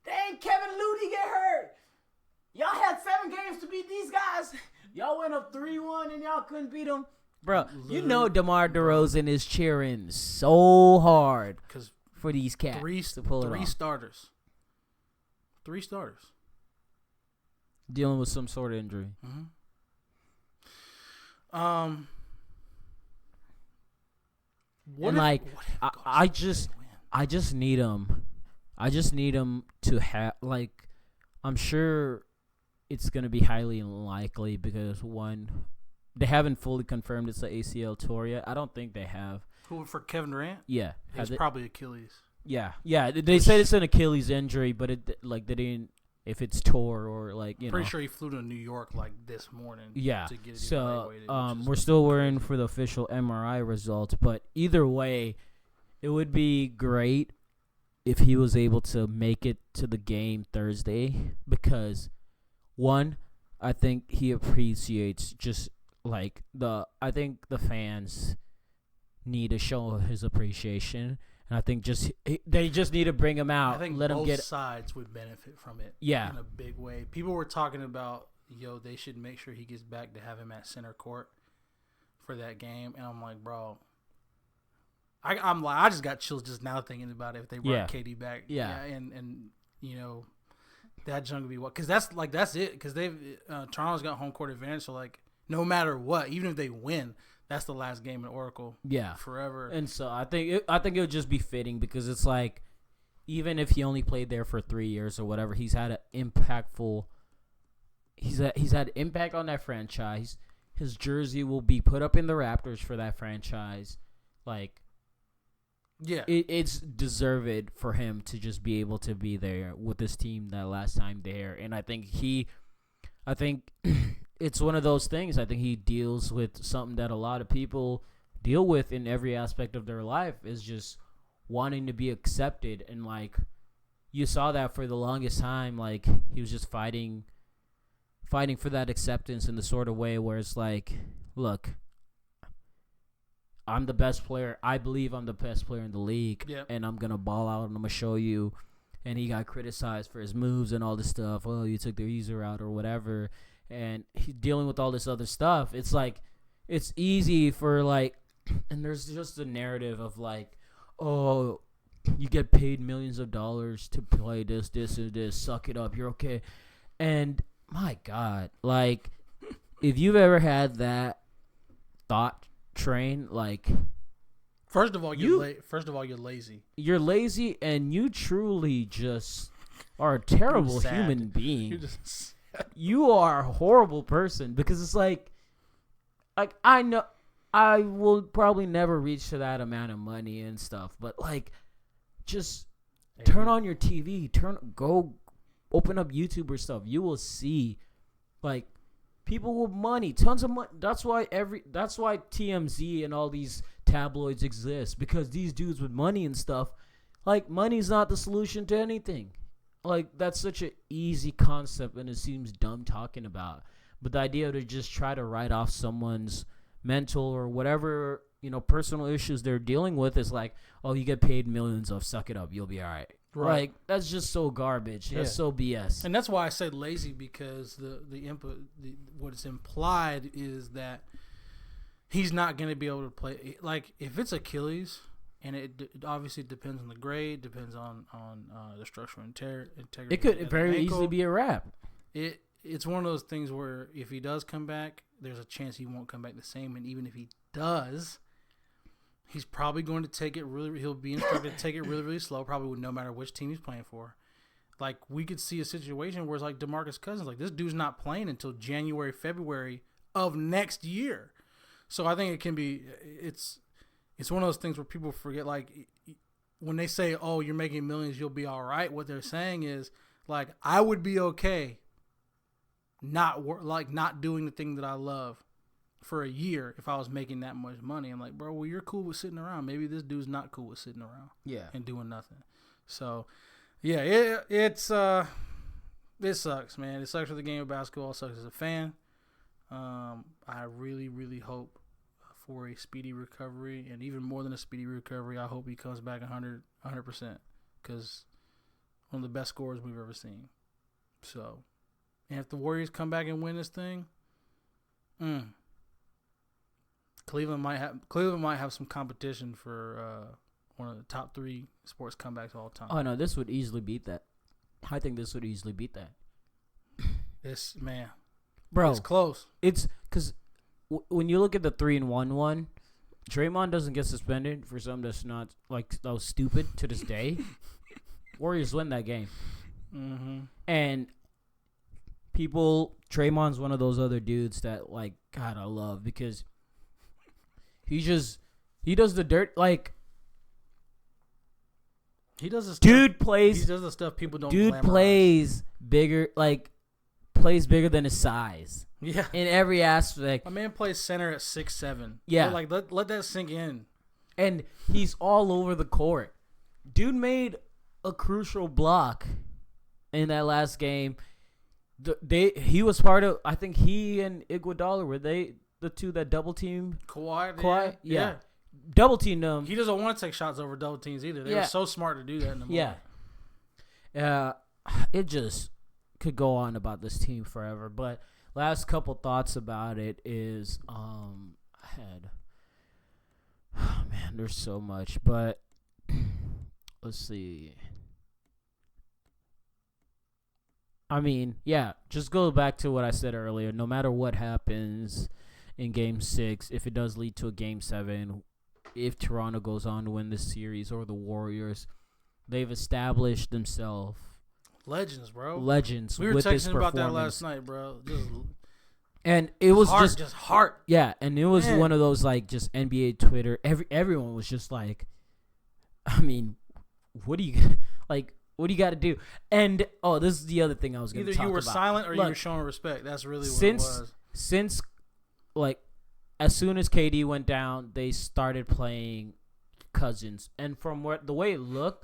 Dang, Kevin Looney get hurt. Y'all had 7 games to beat these guys. Y'all went up 3-1 and y'all couldn't beat them. Bro, you know DeMar DeRozan is cheering so hard for these cats to pull it off. 3 starters. 3 starters. Dealing with some sort of injury. Mm-hmm. I just need him. I just need him to have I'm sure it's gonna be highly unlikely because one, they haven't fully confirmed it's the ACL tour yet. I don't think they have. Who for Kevin Durant? Yeah, it's probably Achilles. Yeah. They said it's an Achilles injury, but it they didn't. If it's tore or Pretty sure he flew to New York this morning. Yeah. To get it so evaluated, we're still waiting for the official MRI results, but either way, it would be great if he was able to make it to the game Thursday because one, I think he appreciates just I think the fans need to show his appreciation. And I think they just need to bring him out. I think both sides would benefit from it. Yeah. In a big way. People were talking about, they should make sure he gets back to have him at center court for that game. And I'm like, bro, I just got chills just now thinking about it if they brought KD back. Yeah. And that junk would be what? Because that's it. Because Toronto's got home court advantage. So, no matter what, even if they win, that's the last game in Oracle. Yeah, forever. And so I think it would just be fitting because it's even if he only played there for 3 years or whatever, he's had an impactful. He's had impact on that franchise. His jersey will be put up in the Raptors for that franchise. It's deserved for him to just be able to be there with this team that last time there, and I think it's one of those things. I think he deals with something that a lot of people deal with in every aspect of their life is just wanting to be accepted. And you saw that for the longest time, he was just fighting for that acceptance in the sort of way where it's look, I'm the best player. I believe I'm the best player in the league. Yep. And I'm going to ball out and I'm going to show you. And he got criticized for his moves and all this stuff. Oh, you took the easier out or whatever. And he's dealing with all this other stuff. It's it's easy for and there's just a narrative of oh, you get paid millions of dollars to play this, and this. Suck it up. You're okay. And my God, if you've ever had that thought train, first of all, you're lazy. You're lazy, and you truly just are a terrible human being. You're just you are a horrible person because it's I know I will probably never reach to that amount of money and stuff, but just turn on your TV, go open up YouTube or stuff. You will see people with money, tons of money. That's why TMZ and all these tabloids exist because these dudes with money and stuff, money's not the solution to anything. That's such an easy concept, and it seems dumb talking about. But the idea to just try to write off someone's mental or whatever, personal issues they're dealing with is oh, you get paid millions of, suck it up, you'll be all right. Right. Like, that's just so garbage. Yeah. That's so BS. And that's why I said lazy, because the input, what is implied is that he's not going to be able to play. Like, if it's Achilles, and it obviously depends on the grade, depends on the structural integrity. It could very easily be a wrap. It's one of those things where if he does come back, there's a chance he won't come back the same. And even if he does, he's probably going to take it he'll be instructed to take it really, really slow, probably no matter which team he's playing for. Like, we could see a situation where it's like DeMarcus Cousins. Like, this dude's not playing until January, February of next year. So I think it can be it's one of those things where people forget, like, when they say, oh, you're making millions, you'll be all right. What they're saying is, like, I would be okay not doing the thing that I love for a year if I was making that much money. I'm like, bro, well, you're cool with sitting around. Maybe this dude's not cool with sitting around. Yeah. And doing nothing. So, yeah, it sucks, man. It sucks for the game of basketball. It sucks as a fan. I really, really hope for a speedy recovery, and even more than a speedy recovery, I hope he comes back 100%, because one of the best scorers we've ever seen. So, and if the Warriors come back and win this thing, Cleveland might have some competition for one of the top 3 sports comebacks of all time. Oh no, this would easily beat that. I think this would easily beat that. This, man, bro, it's close. It's because when you look at the 3-1-1, Draymond doesn't get suspended for something that's not, like, that was stupid to this day. Warriors win that game. Mm-hmm. And Draymond's one of those other dudes that, like, God, I love, because he does the dirt, like, he does the stuff. He does the stuff people don't. Dude plays bigger, like, plays bigger than his size. Yeah. In every aspect. My man plays center at 6'7". Yeah. Like, let that sink in. And he's all over the court. Dude made a crucial block in that last game. He was part of, I think he and Iguodala, were they the two that double team? Kawhi? Yeah. Double teamed them. He doesn't want to take shots over double teams either. They were so smart to do that in the moment. Yeah. It just could go on about this team forever. But last couple thoughts about it is, there's so much, but let's see. I mean, yeah, just go back to what I said earlier. No matter what happens in Game 6, if it does lead to a Game 7, if Toronto goes on to win this series, or the Warriors, they've established themselves. Legends, bro. Legends. We were with texting about that last night, bro. And it was just heart. Yeah, and it was one of those, like, just NBA Twitter. Everyone was just like, I mean, what do you got to do? And this is the other thing I was going to talk about. Either you were silent or you were showing respect. That's really what it was. Since, like, as soon as KD went down, they started playing Cousins, and from the way it looked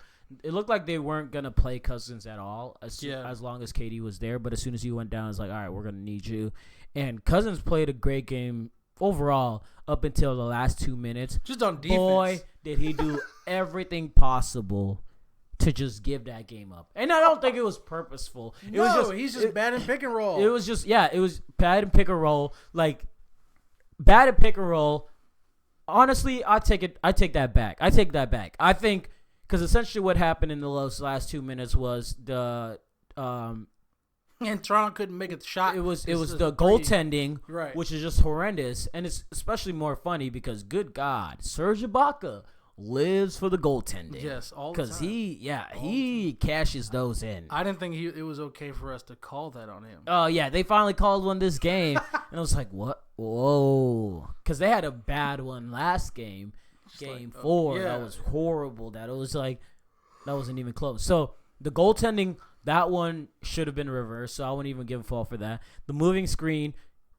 like they weren't gonna play Cousins at all as long as KD was there. But as soon as he went down, it's like, all right, we're gonna need you. And Cousins played a great game overall up until the last 2 minutes. Just on defense, boy, did he do everything possible to just give that game up. And I don't think it was purposeful. He's just bad in pick and roll. It was just it was bad in pick and roll. Like, bad in pick and roll. Honestly, I take that back. I think. Because essentially what happened in the last 2 minutes was the and Toronto couldn't make a shot. It was the goaltending, right, which is just horrendous, and it's especially more funny because, good God, Serge Ibaka lives for the goaltending. Yes, all the time. Because he cashes those in. I didn't think it was okay for us to call that on him. Oh yeah, they finally called one this game, and I was like, what? Whoa, because they had a bad one last game. Game 4, that was horrible. That it was like, that wasn't even close. So the goaltending, that one should have been reversed. So I wouldn't even give a fault for that. The moving screen,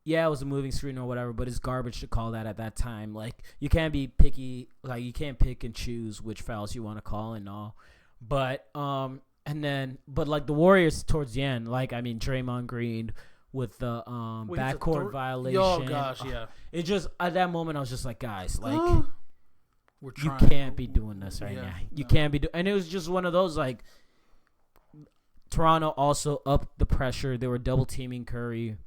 it was a moving screen or whatever, but it's garbage to call that at that time. Like, you can't be picky. Like, you can't pick and choose which fouls you want to call and all. But like the Warriors towards the end, like, I mean, Draymond Green with the backcourt violation. Oh gosh, yeah. It just, at that moment, I was just like, guys, like. You can't be doing this right now. You can't be doing, and it was just one of those, like, Toronto also upped the pressure. They were double teaming Curry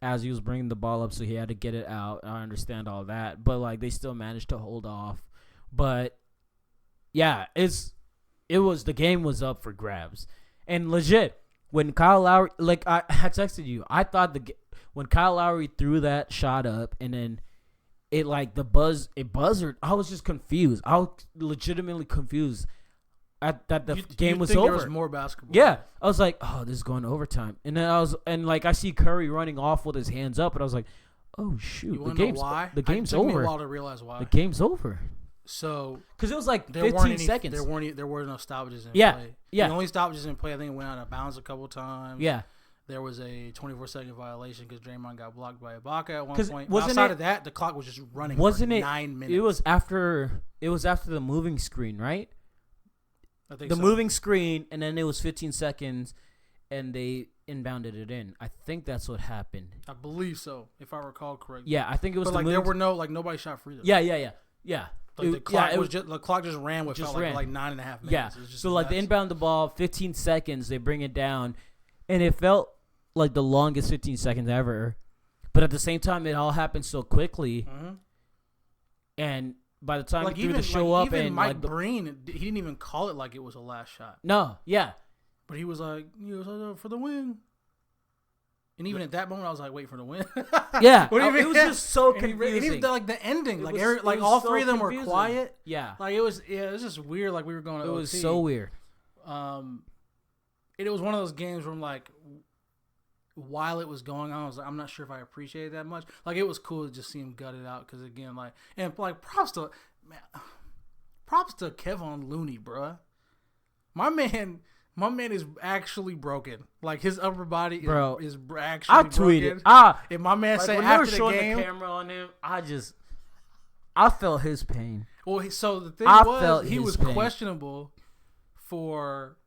as he was bringing the ball up, so he had to get it out. I understand all that, but like they still managed to hold off. But yeah, the game was up for grabs, and legit when Kyle Lowry, like I texted you, I thought when Kyle Lowry threw that shot up and then it like it buzzed. I was just confused. I was legitimately confused. That the game was over. There was more basketball. Yeah, I was like, oh, this is going to overtime, and then I see Curry running off with his hands up, and I was like, oh shoot, the game's over. It took me a while to realize why. The game's over. So, because it was like 15 seconds. There were no stoppages in play. Yeah. The only stoppages in play, I think it went out of bounds a couple times. Yeah. There was a 24-second violation because Draymond got blocked by Ibaka at one point. Outside of that, the clock was just running. Wasn't for it 9 minutes? It was after the moving screen, right? I think the moving screen, and then it was 15 seconds, and they inbounded it in. I think that's what happened. I believe so, if I recall correctly. Yeah, I think it was. But there were nobody shot free throws. Yeah. The clock just ran with like 9.5 minutes. Yeah. So like they inbound the ball, 15 seconds, they bring it down, and it felt like the longest 15 seconds ever. But at the same time, it all happened so quickly, and by the time he threw the show up, even and Mike Breen, he didn't even call it like it was a last shot. No, yeah, but he was like, for the win. And even at that moment, I was like, wait for the win. Yeah, it was just so confusing. And even the ending, all three of them were quiet. Yeah, like it was just weird. Like we were going to OT. It was so weird. It was one of those games where I'm like, while it was going on, I was like, I'm not sure if I appreciated it that much. Like it was cool to just see him gut it out because again, props to Kevon Looney, bruh. My man is actually broken. Like his upper body is actually I tweeted. broken. And my man said when after they were showing the game, the camera on him, I felt his pain. Well, so the thing he was questionable for,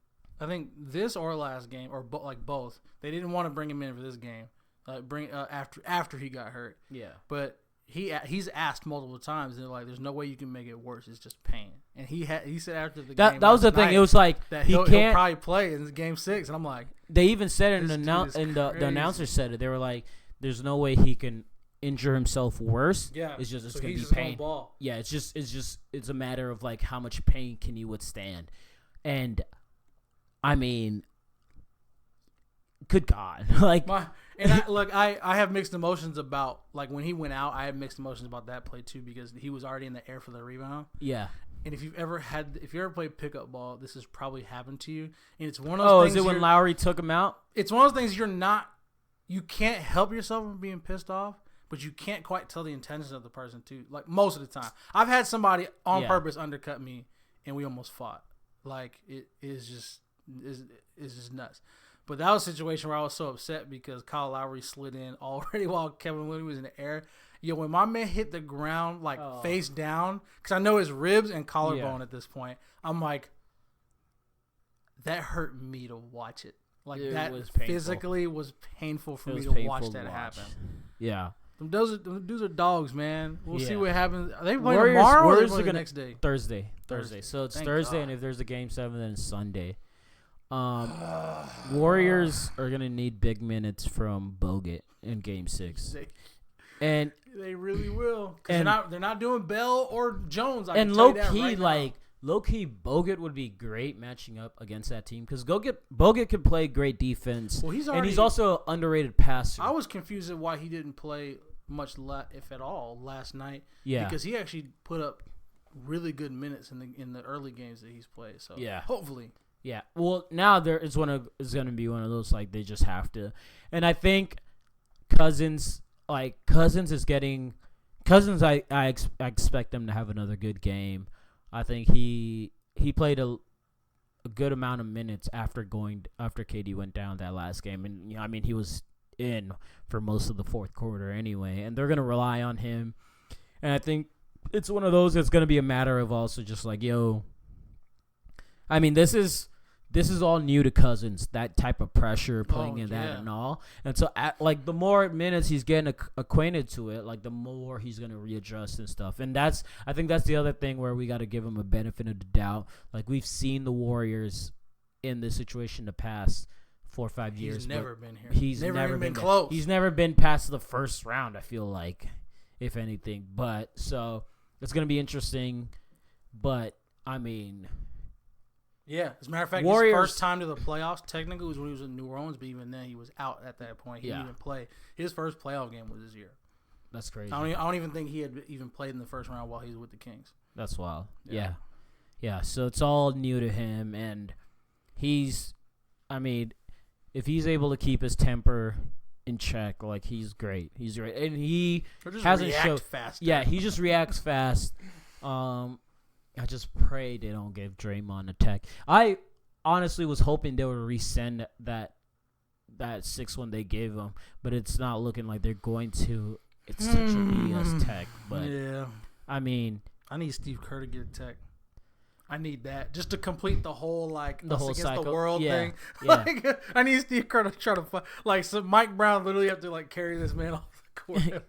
I think this or last game or both. They didn't want to bring him in for this game. After he got hurt. Yeah. But he's asked multiple times, and they're like, "There's no way you can make it worse. It's just pain." And he said after the game that was the thing. It was like that he'll probably play in Game 6, and I'm like, they even said it the announcer said it. They were like, "There's no way he can injure himself worse. Yeah, it's gonna be pain. Yeah, it's a matter of like how much pain can you withstand." And I mean, good God, like. I have mixed emotions about like when he went out. I have mixed emotions about that play too because he was already in the air for the rebound. Yeah. And if you ever played pickup ball, this has probably happened to you. And it's one of those things. Is it when Lowry took him out? It's one of those things you can't help yourself from being pissed off, but you can't quite tell the intentions of the person too. Like most of the time, I've had somebody on purpose undercut me, and we almost fought. Like it is just nuts. But that was a situation where I was so upset because Kyle Lowry slid in already while Kevin Looney was in the air. Yo, when my man hit the ground face down, because I know his ribs and collarbone at this point, I'm like, that hurt me to watch it. Like that was physically was painful for me to watch that happen. Yeah. Those dudes are dogs, man. We'll see what happens. Are they play tomorrow or the next day? Thursday. So it's Thursday, and if there's a Game 7, then it's Sunday. Warriors are gonna need big minutes from Bogut in Game 6, and they really will. Cause they're not doing Bell or Jones. And low key, Bogut would be great matching up against that team because Bogut could play great defense. Well, he's also an underrated passer. I was confused at why he didn't play much, if at all, last night. Yeah, because he actually put up really good minutes in the early games that he's played. So yeah, hopefully. Yeah, well, now it's going to be one of those, like, they just have to. And I think Cousins is getting – Cousins, I expect them to have another good game. I think he played a good amount of minutes after KD went down that last game. And, I mean, he was in for most of the fourth quarter anyway. And they're going to rely on him. And I think it's one of those that's going to be a matter of also just like, yo – I mean, this is all new to Cousins, that type of pressure, playing in that and all. And so, the more minutes he's getting acquainted to it, like, the more he's going to readjust and stuff. And I think that's the other thing where we got to give him a benefit of the doubt. Like, we've seen the Warriors in this situation the past 4 or 5 years. He's never been here. He's never been close. He's never been past the first round, I feel like, if anything. But so it's going to be interesting. But, I mean. Yeah, as a matter of fact, Warriors, his first time to the playoffs technically was when he was in New Orleans, but even then he was out at that point. He didn't even play. His first playoff game was this year. That's crazy. I don't even think he had even played in the first round while he was with the Kings. That's wild. Yeah. So it's all new to him, and he's, I mean, if he's able to keep his temper in check, like, he's great. He's great, and he hasn't showed fast. Yeah, he just reacts fast. I just pray they don't give Draymond a tech. I honestly was hoping they would resend that 6-1 they gave him, but it's not looking like they're going to. It's such a BS tech, but yeah, I mean, I need Steve Kerr to get a tech. I need that just to complete the whole the whole against cycle. the world thing. Yeah. Like, I need Steve Kerr to try to fight. Like, so Mike Brown literally have to like carry this man off the court.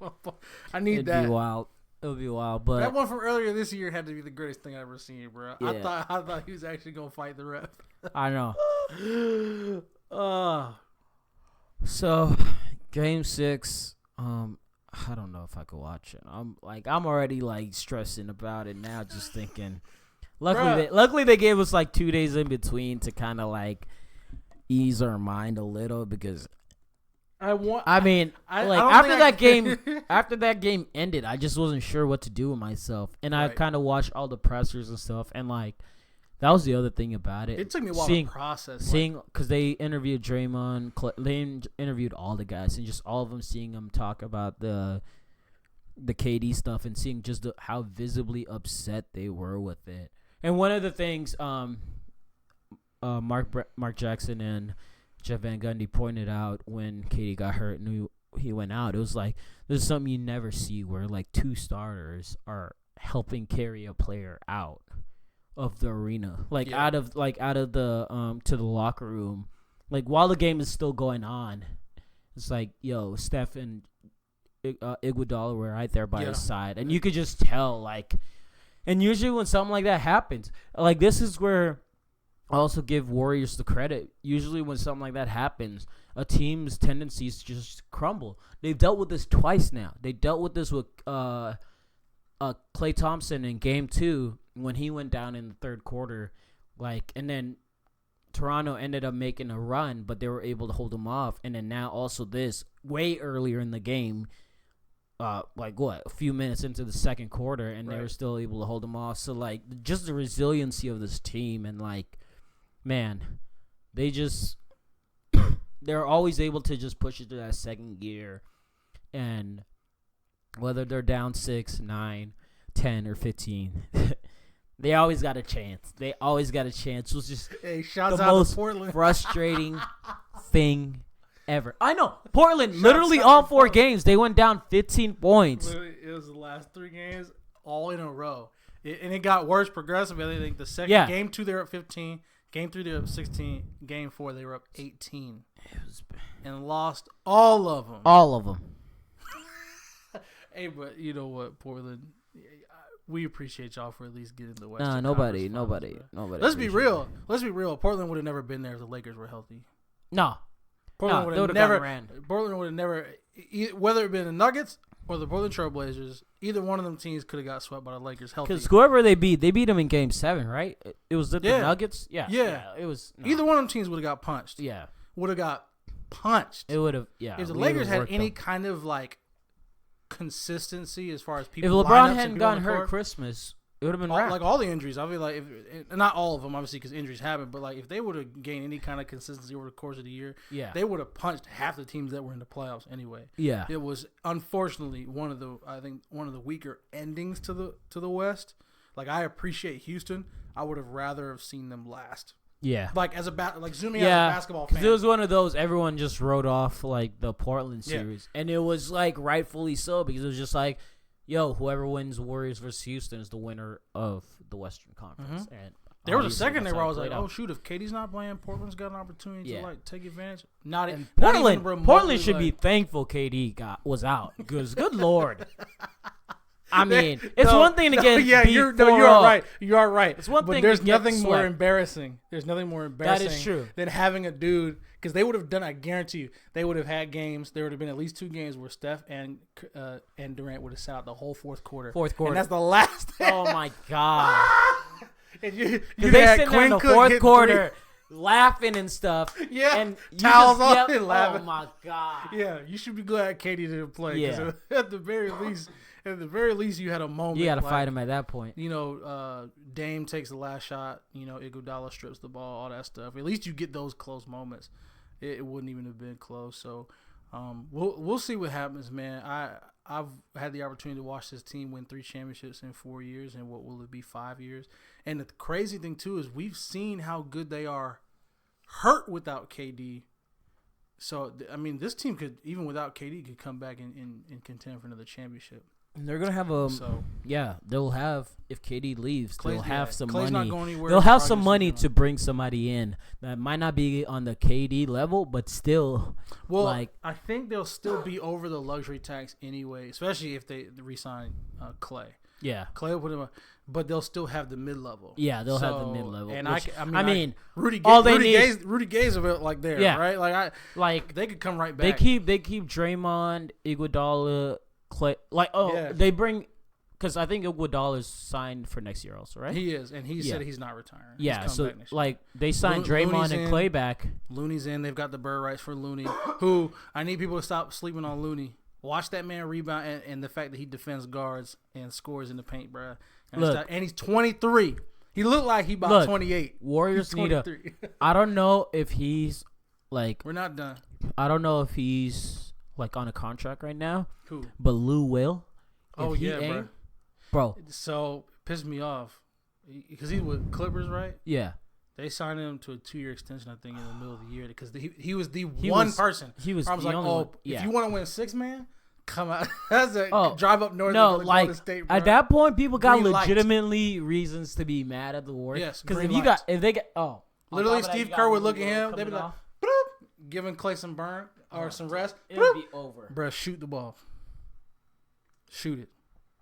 I need It'd be wild. It would be wild, but that one from earlier this year had to be the greatest thing I've ever seen, bro. Yeah. I thought he was actually gonna fight the ref. I know. So, Game 6. I don't know if I could watch it. I'm already like stressing about it now, just thinking. Luckily they gave us like 2 days in between to kind of like ease our mind a little, because after that game ended, I just wasn't sure what to do with myself, and I kind of watched all the pressers and stuff, and like that was the other thing about it. It took me a while to process. Because they interviewed Draymond, they interviewed all the guys, and just all of them, seeing them talk about the KD stuff, and seeing just how visibly upset they were with it. And one of the things, Mark Jackson and Jeff Van Gundy pointed out when KD got hurt and he went out, it was like, this is something you never see, where like 2 starters are helping carry a player out of the arena, out of the to the locker room, like while the game is still going on. It's like, yo, Steph and Iguodala were right there by his side, and you could just tell, like, and usually when something like that happens, like, this is where I also give Warriors the credit. Usually when something like that happens, a team's tendencies just crumble. They've dealt with this twice now. They dealt with this with Klay Thompson in Game 2 when he went down in the third quarter, like, and then Toronto ended up making a run, but they were able to hold him off. And then now also this way earlier in the game, a few minutes into the second quarter, and they were still able to hold him off. So like, just the resiliency of this team, and like, man, they're always able to just push it to that second gear, and whether they're down 6, 9, 10, or 15. They always got a chance. It was just the most frustrating thing ever. I know. Portland, literally all 4 games, they went down 15 points. Literally, it was the last 3 games all in a row. And it got worse progressively. I think the second Game 2, they were up 15. Game 3, they were up 16. Game 4, they were up 18. And lost all of them. Hey, but you know what, Portland? We appreciate y'all for at least getting the Western nobody. Let's be real. Portland would have never been there if the Lakers were healthy. No. Portland would have never, whether it been the Nuggets or the Portland Trailblazers, either one of them teams could have got swept by the Lakers healthy. Because whoever they beat them in Game 7, right? It was the Nuggets? Yeah. It was. No. Either one of them teams would have got punched. Yeah. Would have got punched. It would have, yeah. If the Lakers had any kind of, like, consistency as far as people. If LeBron hadn't gotten hurt at Christmas, it would have been like all the injuries. I feel like not all of them, obviously, because injuries happen. But like if they would have gained any kind of consistency over the course of the year, they would have punched half the teams that were in the playoffs anyway. Yeah, it was unfortunately one of the weaker endings to the West. Like, I appreciate Houston. I would have rather have seen them last. Yeah, like zooming out as a basketball fan. It was one of those everyone just wrote off like the Portland series, and it was like rightfully so, because it was just like, yo, whoever wins Warriors versus Houston is the winner of the Western Conference. Mm-hmm. And there was a second there where I was like, oh shoot, if KD's not playing, Portland's got an opportunity to like take advantage. Portland should be thankful KD was out, because good lord. I mean, it's one thing to get beat you're 4-0. right. You are right. It's one but thing there's to get nothing more swept. embarrassing. There's nothing more embarrassing That is true. than having a dude, because they would have done. I guarantee you, they would have had games. There would have been at least 2 games where Steph and Durant would have sat out the whole fourth quarter. And that's the last. Oh my god. And you They had sitting there in the Quinn Cook fourth hit quarter laughing and stuff. Yeah, and you towels just, on and laughing. Oh my god. Yeah, you should be glad Katie didn't play. Yeah. At the very least, you had a moment. You got to like, fight him at that point. You know, Dame takes the last shot. You know, Iguodala strips the ball, all that stuff. At least you get those close moments. It wouldn't even have been close. So, we'll see what happens, man. I've had the opportunity to watch this team win 3 championships in 4 years, and what will it be, 5 years? And the crazy thing too is we've seen how good they are hurt without KD. So I mean, this team could, even without KD, could come back and contend for another championship. And they're gonna have they'll have, if KD leaves, they'll have some Clay's money. Not going anywhere. They'll have some money to bring somebody in that might not be on the KD level, but still. Well, like, I think they'll still be over the luxury tax anyway, especially if they re-sign Clay. Yeah, Clay will put him, but they'll still have the mid-level. Yeah, they'll have the mid-level. And which, I mean, Rudy Gay's about like there, yeah, right? Like they could come right back. They keep Draymond, Iguodala, Clay. They bring, because I think Iguodala's signed for next year also, right? He is, and he said he's not retiring. Yeah, so like they signed Draymond and Clay back. Looney's in. They've got the bird rights for Looney. Who I need people to stop sleeping on Looney. Watch that man rebound and the fact that he defends guards and scores in the paint, bro. And he's 23. He looked like he about 28. Warriors need a. I don't know if he's like. We're not done. I don't know if he's like on a contract right now. Who? But Lou will. Oh yeah, bro. So pissed me off because he's with Clippers, right? Yeah. They signed him to a 2-year extension, I think, in the middle of the year because he was the one person. He was. I was the like, only one. If you want to win 6 man, come out. That's a drive up north. No, and like to State, bro. at that point, people got Green legitimately reasons to be mad at the Warriors. Yes, because if they get literally Steve Kerr would look at him, they'd be like, giving Clay some burn or some rest. It would be over. Bro, shoot the ball. Shoot it.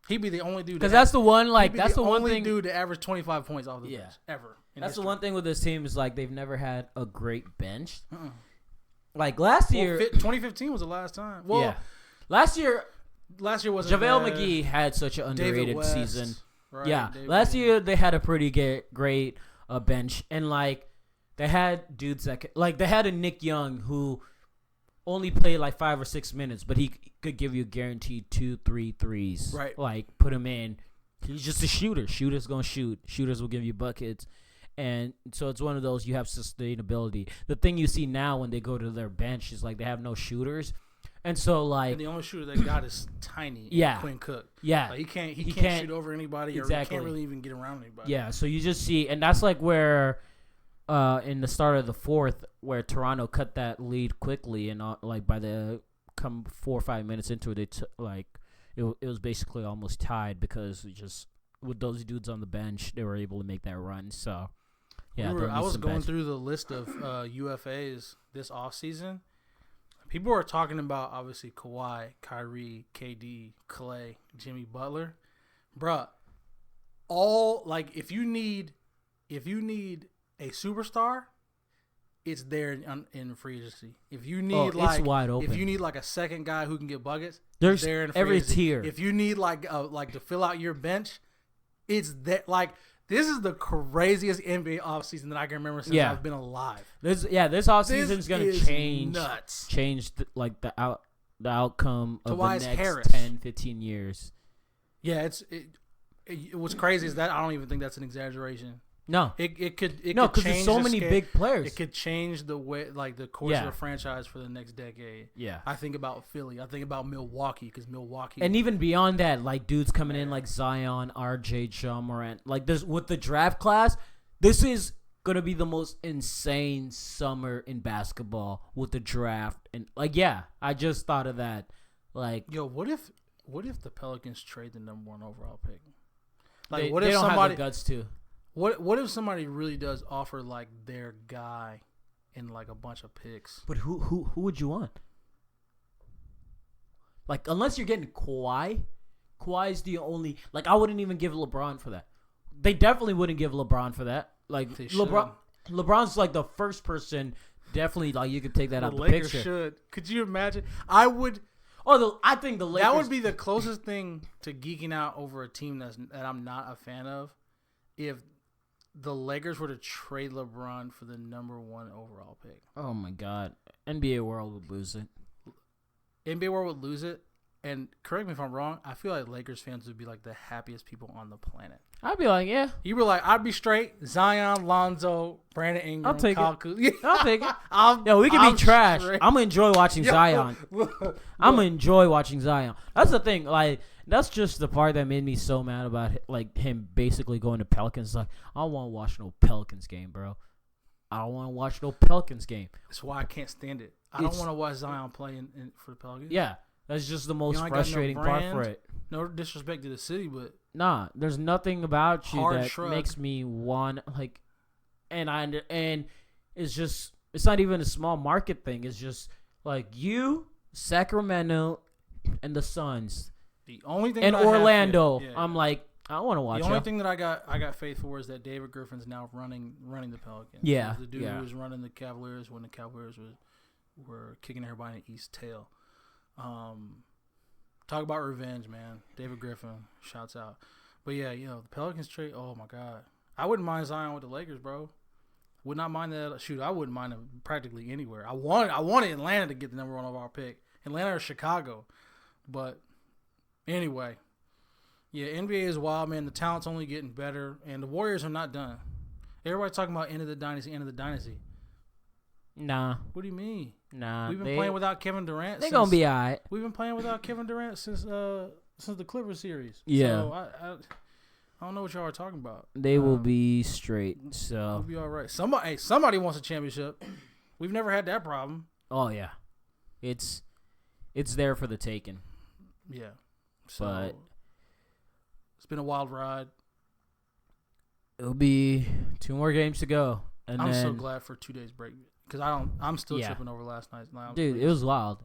He'd be the only dude. Because that's the one. Like that's the one only thing. dude to average 25 points off the bench ever. That's the one thing with this team is like they've never had a great bench. Like last year, 2015 was the last time. Well, yeah. Last year wasn't JaVale bad. McGee had such an underrated West, season. Right, yeah, David last West. year they had a pretty great bench, and like they had dudes that they had a Nick Young who only played like 5 or 6 minutes, but he could give you a guaranteed 2-3 threes. Right, like put him in. He's just a shooter. Shooters gonna shoot. Shooters will give you buckets. And so it's one of those, you have sustainability. The thing you see now when they go to their bench is like they have no shooters. And so like and the only shooter they got is tiny. Yeah. Quinn Cook. Yeah. Like, he can't shoot over anybody or he can't really even get around anybody. Yeah, so you just see, and that's like where in the start of the fourth where Toronto cut that lead quickly, and like by the 4 or 5 minutes into it, it was basically almost tied because just with those dudes on the bench, they were able to make that run. So yeah, I was going through the list of UFAs this offseason. People are talking about obviously Kawhi, Kyrie, KD, Clay, Jimmy Butler. Bruh, all like if you need a superstar, it's there in free agency. If you need it's wide open. If you need like a second guy who can get buckets, there's there in free every agency. tier. If you need like to fill out your bench, it's that like. This is the craziest NBA offseason that I can remember since I've been alive. This offseason is going to change nuts. Change the outcome of Tobias the next Harris. 10, 15 years. Yeah, what's crazy is that I don't even think that's an exaggeration. No, it could because there's so many big players. It could change the way, like the course of a franchise for the next decade. Yeah, I think about Philly. I think about Milwaukee because Milwaukee, and even beyond that, like dudes coming in like Zion, RJ, John Morant. Like this with the draft class, this is gonna be the most insane summer in basketball with the draft. And like, I just thought of that. Like, yo, what if the Pelicans trade the number 1 overall pick? Like, what if they don't have the guts to? What if somebody really does offer like their guy and like a bunch of picks? But who would you want? Like unless you're getting Kawhi, Kawhi's the only. Like, I wouldn't even give LeBron for that. They definitely wouldn't give LeBron for that. Like, LeBron's like the first person. Definitely, like, you could take that out the Lakers picture. Should. Could you imagine? I would. I think the Lakers. That would be the closest thing to geeking out over a team that I'm not a fan of. If the Lakers were to trade LeBron for the number 1 overall pick. Oh my God, NBA world would lose it. NBA world would lose it. And correct me if I'm wrong, I feel like Lakers fans would be like the happiest people on the planet. I'd be like, yeah. You were like, I'd be straight. Zion, Lonzo, Brandon Ingram, I'll take it. I'll take it. Yo, we can be trash. Straight. I'm gonna enjoy watching Zion. I'm gonna enjoy watching Zion. That's the thing. Like, that's just the part that made me so mad about like him basically going to Pelicans. Like, I don't want to watch no Pelicans game, bro. I don't want to watch no Pelicans game. That's why I can't stand it. I don't want to watch Zion play for the Pelicans. Yeah. That's just the most frustrating part for it. No disrespect to the city, but nah, there's nothing about you that shrug. makes me want like, and it's not even a small market thing. It's just like you, Sacramento, and the Suns. The only thing and Orlando. I'm like, I want to watch. The only thing that I got faith for is that David Griffin's now running the Pelicans. Yeah, the dude who was running the Cavaliers when the Cavaliers were kicking everybody in the East tail. Talk about revenge, man. David Griffin, shouts out. But yeah, the Pelicans trade. Oh my God, I wouldn't mind Zion with the Lakers, bro. Would not mind that. Shoot, I wouldn't mind him practically anywhere. I wanted Atlanta to get the number 1 overall pick, Atlanta or Chicago. But anyway, yeah, NBA is wild, man. The talent's only getting better, and the Warriors are not done. Everybody talking about end of the dynasty. Nah. What do you mean? Nah. We've been playing without Kevin Durant. They're gonna be all right. We've been playing without Kevin Durant since the Clippers series. Yeah. So I don't know what y'all are talking about. They will be straight. So we'll be all right. Somebody wants a championship. We've never had that problem. Oh yeah, it's there for the taking. Yeah. So but it's been a wild ride. It'll be 2 more games to go, and I'm so glad for 2 days break. Because I'm still tripping over last night. Dude, it was wild.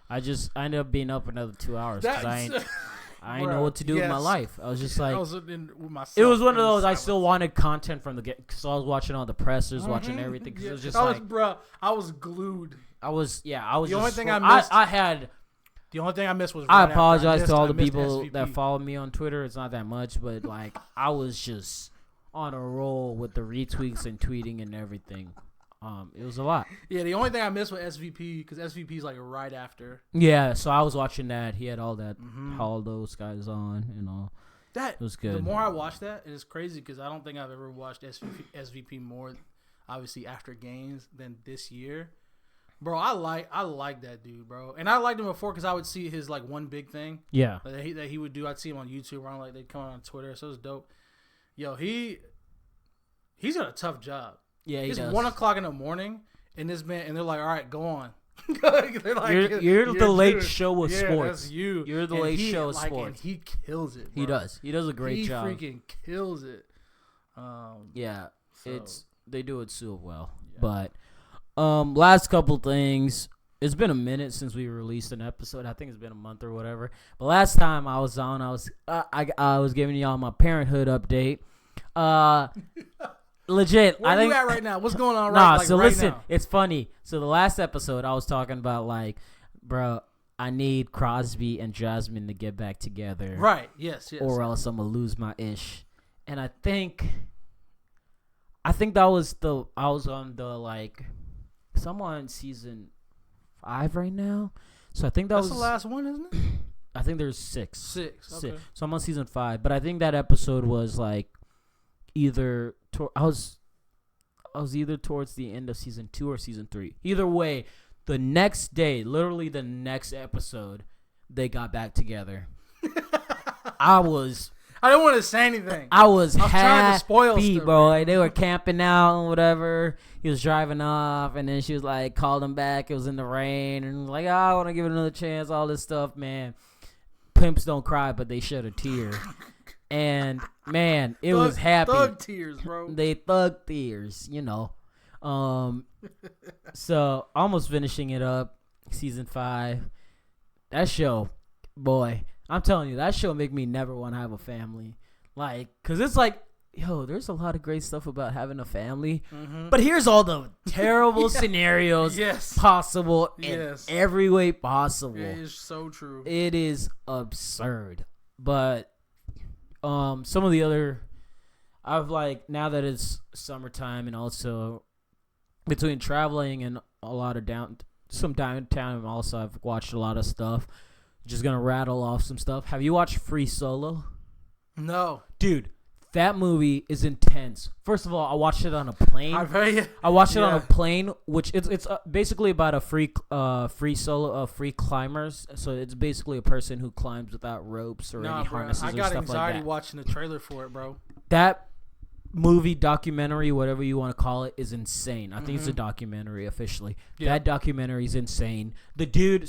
I ended up being up another 2 hours because I didn't know what to do with my life. I was just like, it was one of those. I still wanted content from the game because I was watching all the pressers, watching everything. Because it was just I was glued. I was. The only thing I missed. The only thing I missed was. I apologize to all the people that follow me on Twitter. It's not that much, but like I was just on a roll with the retweets and tweeting and everything. It was a lot. Yeah, the only thing I missed was SVP because SVP is like right after. Yeah, so I was watching that. He had all that, all those guys on, and all. That was good. The more I watch that, it is crazy because I don't think I've ever watched SVP more, obviously after games than this year. Bro, I like that dude, bro, and I liked him before because I would see his like one big thing. Yeah. That he would do. I'd see him on YouTube or like they'd come on Twitter, so it was dope. Yo, he's got a tough job. Yeah, he it's does. 1:00 in the morning, and they're like, "All right, go on." They're like, you're the late show of sports. That's you. You're the late show of sports. And he kills it. Bro. He does. He does a great job. He freaking kills it. Yeah, they do it so well. Yeah. But last couple things. It's been a minute since we released an episode. I think it's been a month or whatever. But last time I was on, I was giving y'all my parenthood update. Legit. Where you at right now? What's going on listen, now? It's funny. So the last episode I was talking about like, bro, I need Crosby and Jasmine to get back together. Right. Yes. Or else I'm gonna lose my ish. And I think that was I was on the like, I'm on season 5 right now. So I think that's the last one, isn't it? I think there's 6. 6. Okay. So I'm on season 5, but I think that episode was like either I was either towards the end of season 2 or season 3. Either way, the next day, literally the next episode, they got back together. I don't want to say anything. I was happy, trying to spoil stuff, bro. They were camping out and whatever. He was driving off, and then she was like, called him back. It was in the rain, and like, I want to give it another chance. All this stuff, man. Pimps don't cry, but they shed a tear. And man, it was happy. Thug tears, bro. They thug tears, So almost finishing it up, season 5. That show, boy, I'm telling you, that show make me never want to have a family. Like, cause it's like, yo, there's a lot of great stuff about having a family, but here's all the terrible scenarios possible in every way possible. It is so true. It is absurd. But some of the other, I've like, now that it's summertime and also between traveling and a lot of downtown, also I've watched a lot of stuff. Just gonna rattle off some stuff. Have you watched Free Solo? No, dude. That movie is intense. First of all, I watched it on a plane. I watched it on a plane, which it's basically about a free climbers. So it's basically a person who climbs without ropes or any harnesses or stuff like that. I got anxiety watching the trailer for it, bro. That movie, documentary, whatever you want to call it, is insane. I think it's a documentary officially. Yeah. That documentary is insane. The dude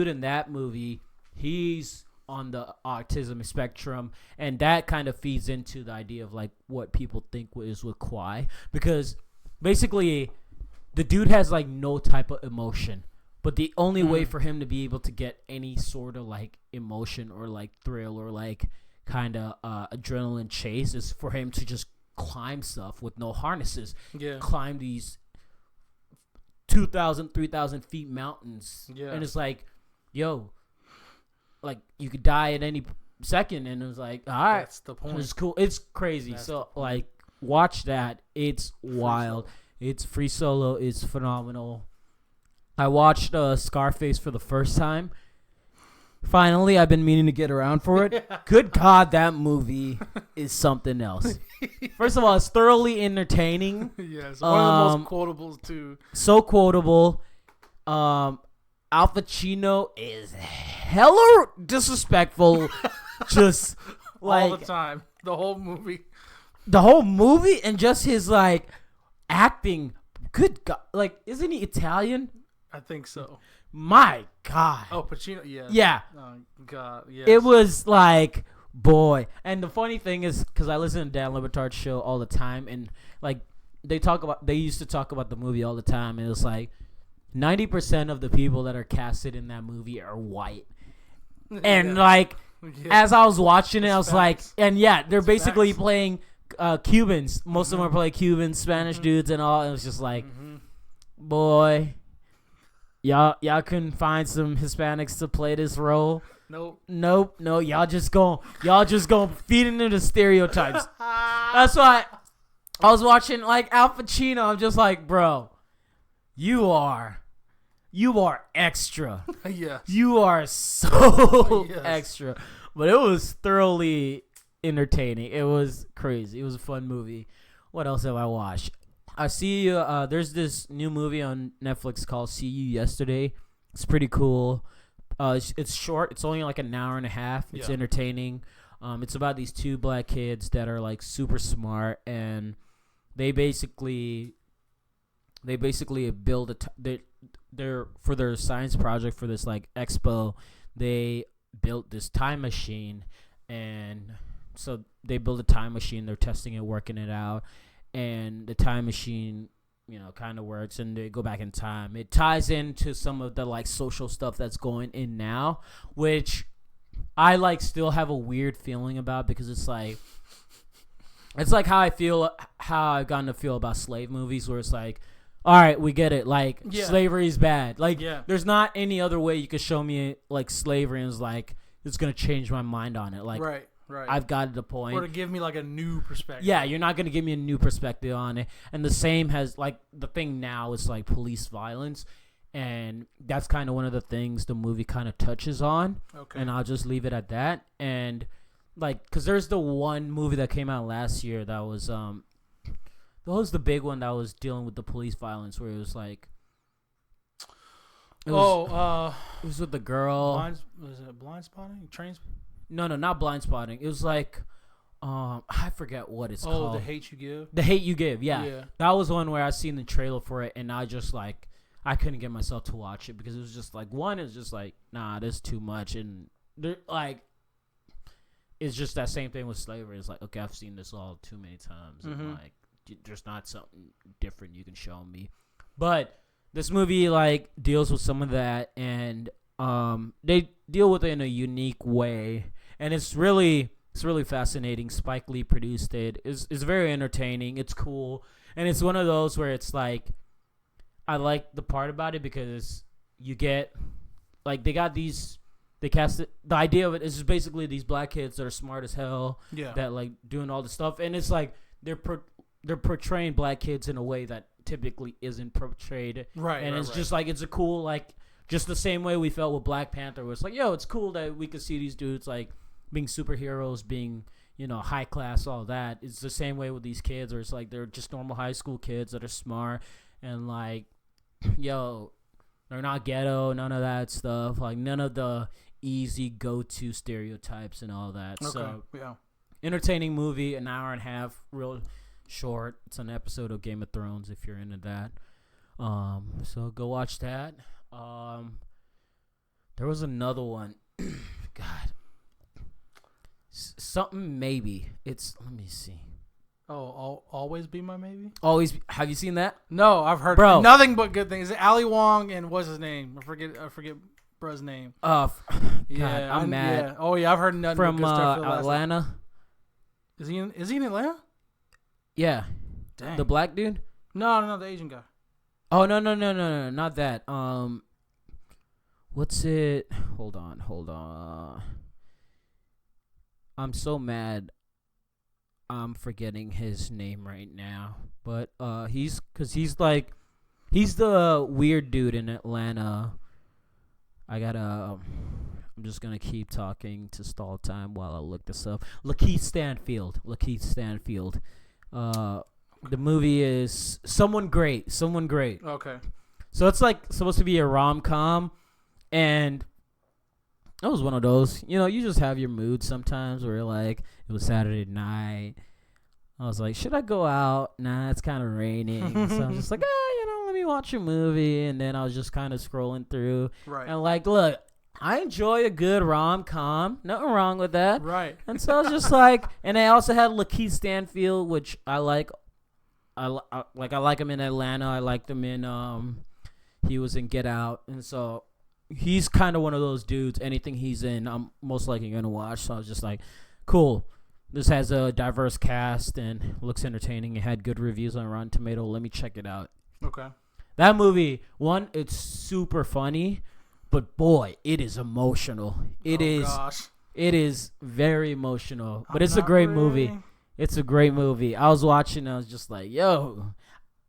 in that movie, he's on the autism spectrum, and that kind of feeds into the idea of like what people think is with Kawhi, because basically the dude has like no type of emotion, but the only way for him to be able to get any sort of like emotion or like thrill or like kind of adrenaline chase is for him to just climb stuff with no harnesses. Climb these 2,000, 3,000 feet mountains, and it's like, yo, like you could die at any second, and it was like, all right, that's the point. It's cool. It's crazy. So like, watch that. It's wild. It's Free Solo. It's phenomenal. I watched Scarface for the first time. Finally, I've been meaning to get around for it. Good God, that movie is something else. First of all, it's thoroughly entertaining. Yes, one of the most quotables too. So quotable. Al Pacino is hella disrespectful, just like all the time. The whole movie, and just his like acting. Good God, like, isn't he Italian? I think so. My God. Oh, Pacino, yeah. Oh God, yeah. It was like, boy. And the funny thing is, because I listen to Dan Le Batard's show all the time, and like they used to talk about the movie all the time, and it was like 90% of the people that are casted in that movie are white. And like, as I was watching it, I was like, and they're basically playing Cubans. Most of them are playing Cubans, Spanish dudes, and all. And it was just like, boy, y'all couldn't find some Hispanics to play this role. Nope. No, y'all just gonna feed into the stereotypes. That's why I was watching like Al Pacino. I'm just like, bro, you are extra. Yes. You are so extra. But it was thoroughly entertaining. It was crazy. It was a fun movie. What else have I watched? I see there's this new movie on Netflix called See You Yesterday. It's pretty cool. It's short. It's only like an hour and a half. It's entertaining. It's about these two black kids that are like super smart, and they basically build they're for their science project for this like expo. They built this time machine, and so they build a time machine. They're testing it, working it out, and the time machine, kind of works, and they go back in time. It ties into some of the like social stuff that's going in now, which I like still have a weird feeling about, because it's like how I've gotten to feel about slave movies, where it's like, all right, we get it. Like, slavery is bad. Like, there's not any other way you could show me like slavery and it's like it's gonna change my mind on it. Like, right. I've got the point. Or to give me like a new perspective. Yeah, you're not gonna give me a new perspective on it. And the same has like the thing now is like police violence, and that's kind of one of the things the movie kind of touches on. Okay. And I'll just leave it at that. And like, because there's the one movie that came out last year that was what was the big one that was dealing with the police violence, where it was like, it was with the girl. Was it Blind Spotting? No, not Blind Spotting. It was like, I forget what it's called. Oh, The Hate You Give? The Hate You Give, yeah. That was one where I seen the trailer for it, and I just like, I couldn't get myself to watch it, because it was just like, one, it's just like, nah, this is too much, and like, it's just that same thing with slavery. It's like, okay, I've seen this all too many times, and like, there's not something different you can show me. But this movie like deals with some of that, and they deal with it in a unique way, and it's really fascinating. Spike Lee produced it. It's very entertaining. It's cool, and it's one of those where it's like, I like the part about it because you get like they cast it. The idea of it is basically these black kids that are smart as hell, that like doing all the stuff, and it's like they're portraying black kids in a way that typically isn't portrayed, right? And it's right. just like it's a cool like just the same way we felt with Black Panther, where it's like, yo, it's cool that we could see these dudes like being superheroes, being high class, all that. It's the same way with these kids, where it's like they're just normal high school kids that are smart and like, yo, they're not ghetto, none of that stuff, like none of the easy go-to stereotypes and all that. Okay. So yeah, entertaining movie, an hour and a half, real short. It's an episode of Game of Thrones if you're into that. So go watch that. There was another one. God, something maybe. Let me see. Oh, always be my maybe. Always. Have you seen that? No, I've heard nothing but good things. Is it Ali Wong and what's his name? I forget bro's name. God, yeah, I'm mad. Yeah. Oh yeah, I've heard nothing from but good stuff. Atlanta. Is he in Atlanta? Yeah. Dang. The black dude? No, the Asian guy. Oh no, not that. What's it? Hold on. I'm so mad. I'm forgetting his name right now, but he's the weird dude in Atlanta. I'm just gonna keep talking to stall time while I look this up. Lakeith Stanfield. The movie is Someone Great. Okay. So it's like supposed to be a rom-com, and it was one of those, you just have your mood sometimes where like it was Saturday night. I was like, should I go out? Nah, it's kind of raining. So I'm just like, let me watch a movie. And then I was just kind of scrolling through. Right. And like, look, I enjoy a good rom-com. Nothing wrong with that. Right. And so I was just like, and I also had Lakeith Stanfield, which I like. I like him in Atlanta. I liked him in, he was in Get Out. And so he's kind of one of those dudes. Anything he's in, I'm most likely going to watch. So I was just like, cool. This has a diverse cast and looks entertaining. It had good reviews on Rotten Tomato. Let me check it out. Okay. That movie, one, it's super funny, but boy, it is emotional. Gosh. It is very emotional, but it's a great movie. It's a great movie. I was watching, I was just like, yo,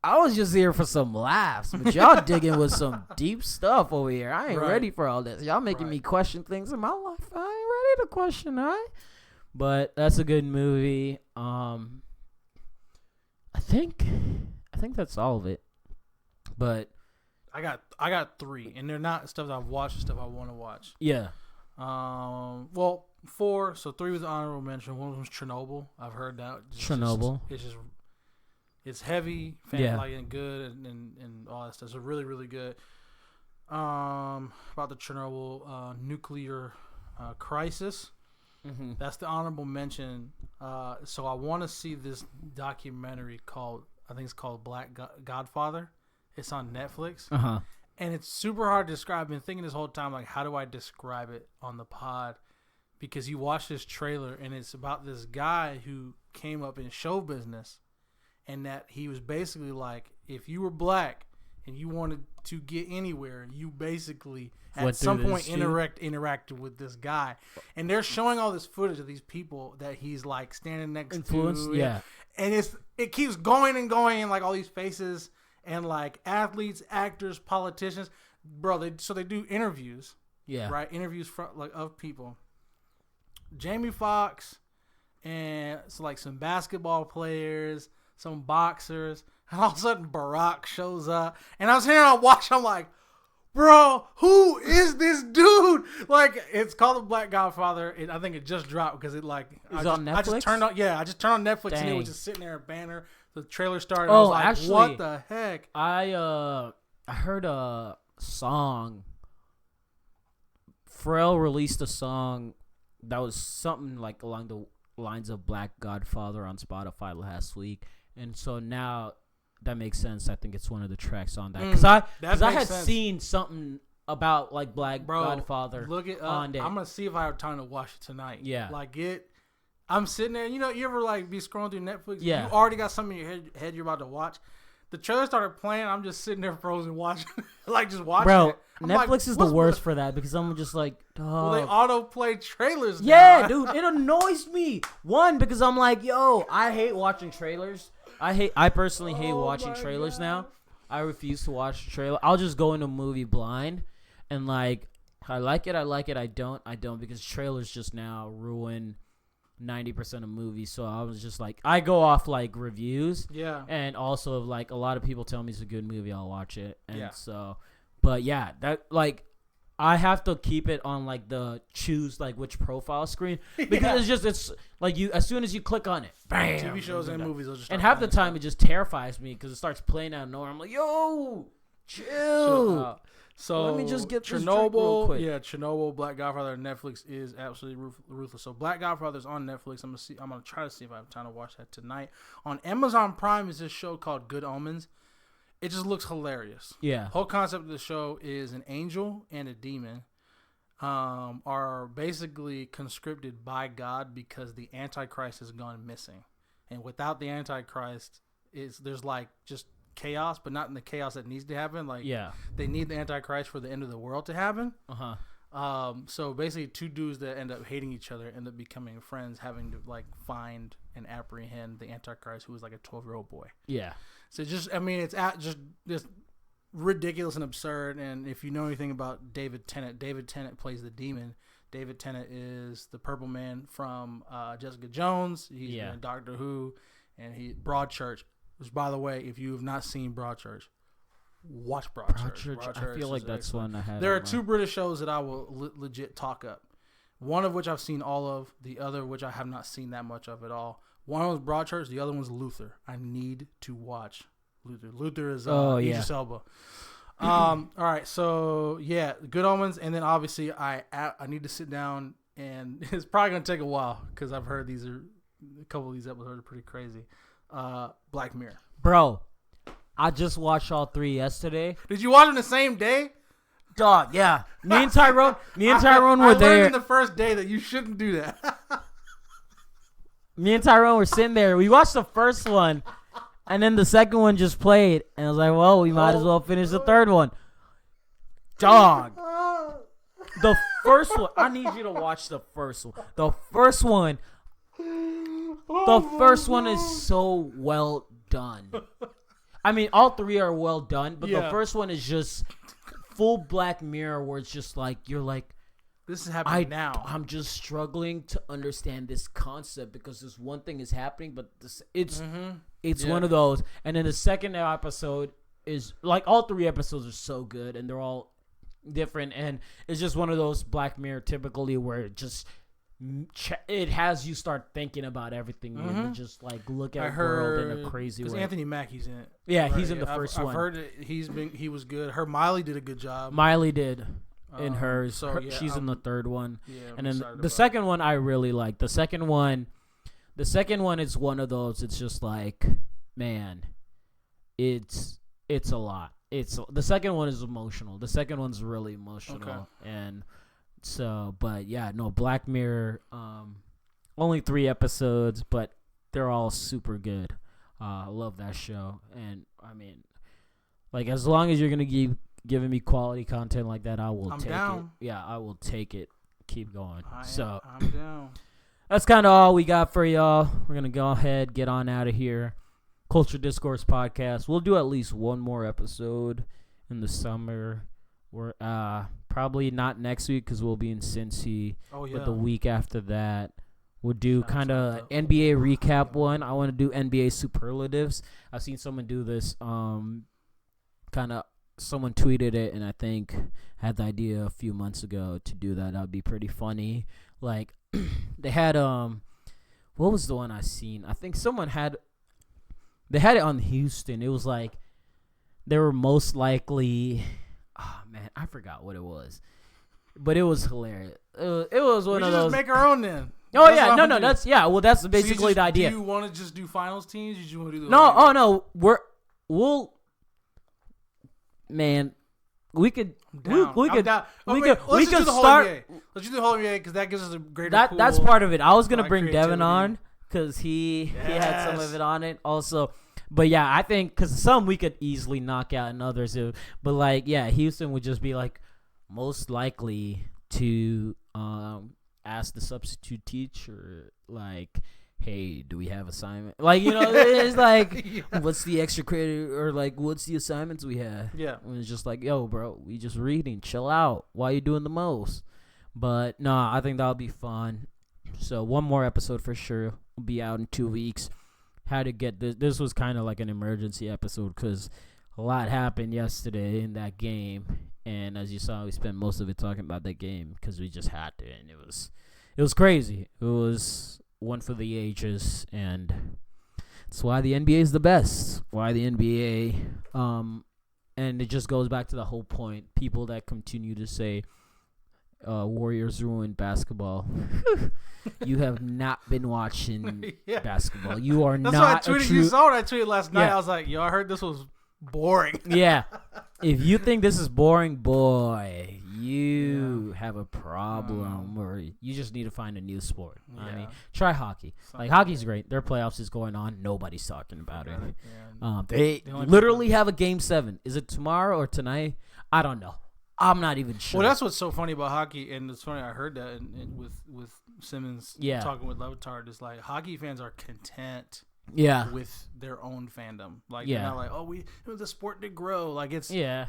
I was just here for some laughs, but y'all digging with some deep stuff over here. I ain't ready for all this. Y'all making me question things in my life. I ain't ready to question, all right? But that's a good movie. I think that's all of it. But I got 3, and they're not stuff that I've watched, stuff I want to watch. Yeah. Well, 4. So 3 was an honorable mention. One was Chernobyl. I've heard that. Chernobyl. It's heavy, like and good, and all that stuff. So really, really good. About the Chernobyl nuclear crisis. Mm-hmm. That's the honorable mention. So I want to see this documentary called, I think it's called Black Godfather. It's on Netflix. Uh-huh. And it's super hard to describe. I've been thinking this whole time, like, how do I describe it on the pod? Because you watch this trailer, and it's about this guy who came up in show business, and that he was basically like, if you were black and you wanted to get anywhere, you basically at some point interacted with this guy. And they're showing all this footage of these people that he's like standing next to. Yeah. And it keeps going and going, and like all these faces and like athletes, actors, politicians. Bro, they do interviews. Yeah. Right? Interviews of people. Jamie Foxx and like some basketball players, some boxers, and all of a sudden Barack shows up. And I was here and I watched, I'm like, bro, who is this dude? Like, it's called The Black Godfather. I think it just dropped because it like on Netflix? I just turned on Netflix. Dang. And it was just sitting there, a banner. The trailer started. Oh, I was like, actually, what the heck? I heard a song. Pharrell released a song that was something like along the lines of Black Godfather on Spotify last week, and so now that makes sense. I think it's one of the tracks on that because I had seen something about like Black Bro, Godfather. Look it up. on it. I'm gonna see if I have time to watch it tonight. Yeah. Like I'm sitting there. You know, you ever like be scrolling through Netflix? Yeah. You already got something in your head you're about to watch. The trailer started playing. I'm just sitting there frozen watching, like just watching Bro, it. I'm Netflix like, is the worst for that because I'm just like, Well, they dog. auto play trailers. Yeah, now. dude, it annoys me. One, because I'm like, yo, I hate watching trailers. I personally hate watching my trailers God. now. I refuse to watch a trailer. I'll just go into a movie blind and like, I like it, I don't, because trailers just now ruin 90% of movies. So I was just like, I go off like reviews. Yeah. And also like a lot of people tell me it's a good movie, I'll watch it. And Yeah. so, but yeah, that like, I have to keep it on like the choose like which profile screen because it's like you as soon as you click on it, bam. TV shows and movies will just And start half the playing time it just terrifies me because it starts playing out of nowhere. I'm like, yo, chill. So let me just get this drink real Chernobyl. quick. Yeah, Chernobyl, Black Godfather on Netflix is absolutely ruthless. So Black Godfather's on Netflix. I'm gonna try to see if I have time to watch that tonight. On Amazon Prime is this show called Good Omens. It just looks hilarious. Yeah. Whole concept of the show is an angel and a demon are basically conscripted by God because the Antichrist has gone missing, and without the Antichrist, there's like just chaos, but not in the chaos that needs to happen. Like Yeah. they need the Antichrist for the end of the world to happen. Uh-huh. So basically, two dudes that end up hating each other end up becoming friends, having to like find and apprehend the Antichrist, who was like a 12-year-old boy. Yeah. So just, I mean, it's just ridiculous and absurd. And if you know anything about David Tennant plays the demon. David Tennant is the Purple Man from Jessica Jones. He's been in Doctor Who, and Broadchurch. Which, by the way, if you have not seen Broadchurch, watch Broadchurch. I feel like that's excellent. one I had. There are two British shows that I will legit talk up. One of which I've seen all of. The other which I have not seen that much of at all. One was Broadchurch. The other one's Luther. I need to watch Luther. Luther is Idris Elba. All right, so yeah, Good Omens, and then obviously I need to sit down, and it's probably gonna take a while because I've heard a couple of these episodes are pretty crazy. Black Mirror. Bro, I just watched all 3 yesterday. Did you watch them the same day? Dog, yeah. Me and Tyrone were there. I learned in the first day that you shouldn't do that. Me and Tyrone were sitting there. We watched the first one, and then the second one just played. And I was like, well, we might as well finish the third one. Dog. The first one. I need you to watch the first one. The first one is so well done. I mean, all 3 are well done, but the first one is just full Black Mirror where it's just like, you're like, this is happening now. I'm just struggling to understand this concept because this one thing is happening, but it's one of those. And then the second episode is like all 3 episodes are so good and they're all different, and it's just one of those Black Mirror typically where it has you start thinking about everything and just like look at the world in a crazy way. Because Anthony Mackie's in it. Yeah, right? he's in the first one. I've heard it. He was good. Her Miley did a good job. Miley did. In hers, so she's in the third one, I'm and then the second one I really like. The second one is one of those. It's just like, man, it's a lot. The second one is emotional. The second one's really emotional, and so, but yeah, no, Black Mirror. Only 3 episodes, but they're all super good. I love that show, and I mean, like as long as you're gonna keep giving me quality content like that, I will take down. it. Yeah, I will take it. Keep going. I'm down. That's kind of all we got for y'all. We're going to go ahead, get on out of here. Culture Discourse Podcast. We'll do at least one more episode in the summer. We're probably not next week because we'll be in Cincy. Oh, yeah. But the week after that, we'll do kind of NBA recap one. I want to do NBA superlatives. I've seen someone do this someone tweeted it, and I think had the idea a few months ago to do that. That would be pretty funny. Like, they had, what was the one I seen? I think they had it on Houston. It was like, they were most likely, oh man, I forgot what it was. But it was hilarious. It was one of those. Just make our own then. Oh, yeah, no, that's basically the idea. Do you want to just do finals teams? Or do you want to do no, we'll. Man, we could down. we I'm could down. we Okay, could let's we just could do the whole start. NBA. Let's do the whole NBA because that gives us a greater That's pool part of it. I was gonna for, bring creativity. Devan on because he had some of Yes. it on it also. But yeah, I think because some we could easily knock out and others, but like Houston would just be like most likely to ask the substitute teacher like, hey, do we have assignment? Like, it's like, what's the extra credit or like, what's the assignments we have? Yeah. And it's just like, yo, bro, we just reading. Chill out. Why you doing the most? But no, I think that'll be fun. So one more episode for sure. Will be out in 2 weeks. How to get this? This was kind of like an emergency episode because a lot happened yesterday in that game, and as you saw, we spent most of it talking about that game because we just had to, and it was crazy. It was one for the ages, and that's why the NBA is the best. Why the NBA, and it just goes back to the whole point. People that continue to say Warriors ruined basketball. You have not been watching basketball. You are That's not why I tweeted. You saw what I tweeted last night. I was like, yo, I heard this was boring. Yeah. If you think this is boring, boy, you have a problem, or you just need to find a new sport. Yeah. I mean, try hockey. Like, hockey's great. Their playoffs is going on. Nobody's talking about it. They literally have a game 7. Is it tomorrow or tonight? I don't know. I'm not even sure. Well, that's what's so funny about hockey, and it's funny I heard that with Simmons talking with Levitard. Is like hockey fans are content with their own fandom. Like they're not like, the sport did grow. Like it's they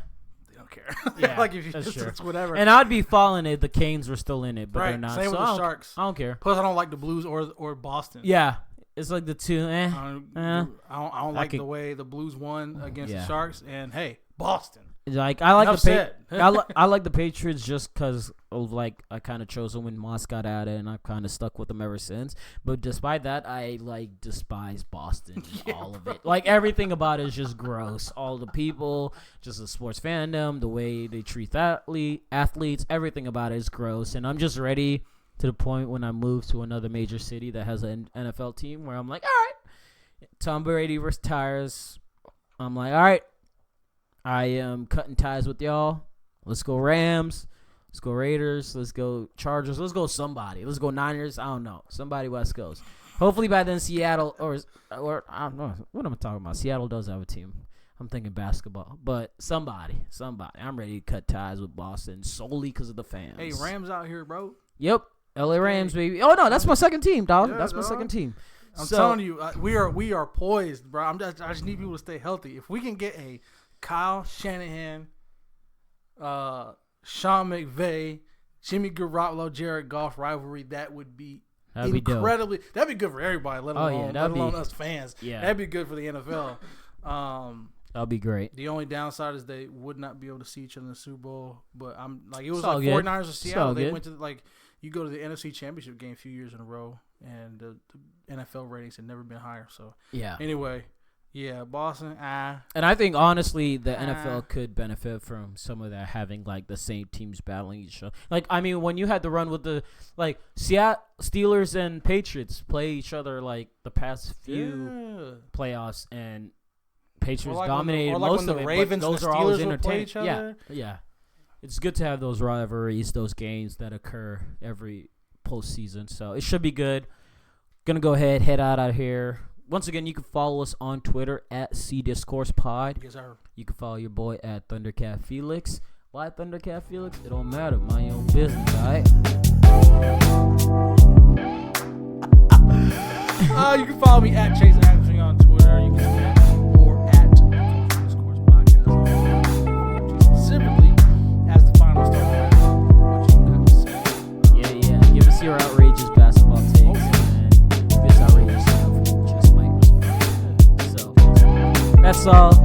don't care. Like if you it's whatever. And I'd be following it. The Canes were still in it, but they're not. Same with the Sharks. I don't care. Plus, I don't like the Blues or Boston. Yeah, it's like the two. I don't like the way the Blues won against the Sharks. And hey, Boston. Like I like I like the Patriots just because of like I kind of chose them when Moss got at it, and I've kind of stuck with them ever since. But despite that, I like despise Boston, all of it. Like everything about it is just gross. All the people, just the sports fandom, the way they treat athletes, everything about it is gross. And I'm just ready to the point when I move to another major city that has an NFL team where I'm like, all right, Tom Brady retires. I'm like, all right. I am cutting ties with y'all. Let's go Rams. Let's go Raiders. Let's go Chargers. Let's go somebody. Let's go Niners. I don't know. Somebody West Coast. Hopefully by then Seattle or I don't know. What am I talking about? Seattle does have a team. I'm thinking basketball. But somebody. I'm ready to cut ties with Boston solely because of the fans. Hey, Rams out here, bro. Yep. LA Rams, baby. Oh, no. That's my second team, dog. Yeah, that's my second team. I'm telling you, we are poised, bro. I just need people to stay healthy. If we can get a Kyle Shanahan, Sean McVay, Jimmy Garoppolo, Jared Goff rivalry, that would be incredibly. That'd be good for everybody, let alone us fans. Yeah, that'd be good for the NFL. That'd be great. The only downside is they would not be able to see each other in the Super Bowl. But I'm like, it was like 49ers or Seattle. They went to you go to the NFC Championship game a few years in a row, and the NFL ratings had never been higher. So anyway. Yeah, Boston. And I think honestly, the NFL could benefit from some of that, having like the same teams battling each other. Like, I mean, when you had the run with the Seattle Steelers and Patriots play each other like the past few playoffs, and Patriots dominated most of it. Ravens but those and are always Steelers will play entertaining. each other. Yeah. It's good to have those rivalries, those games that occur every postseason. So it should be good. Gonna go ahead, head out here. Once again, you can follow us on Twitter at CDiscoursepod. Yes, sir. You can follow your boy at Thundercat Felix. Why Thundercat Felix? It don't matter. Mind your own business, all right? You can follow me at Chase Armstrong on Twitter. You can or at Discourse Podcast. Specifically, as the final start, what you got to say. Yeah. Give us your outrageous basketball takes. And if it's outrageous, just might respond. So that's all.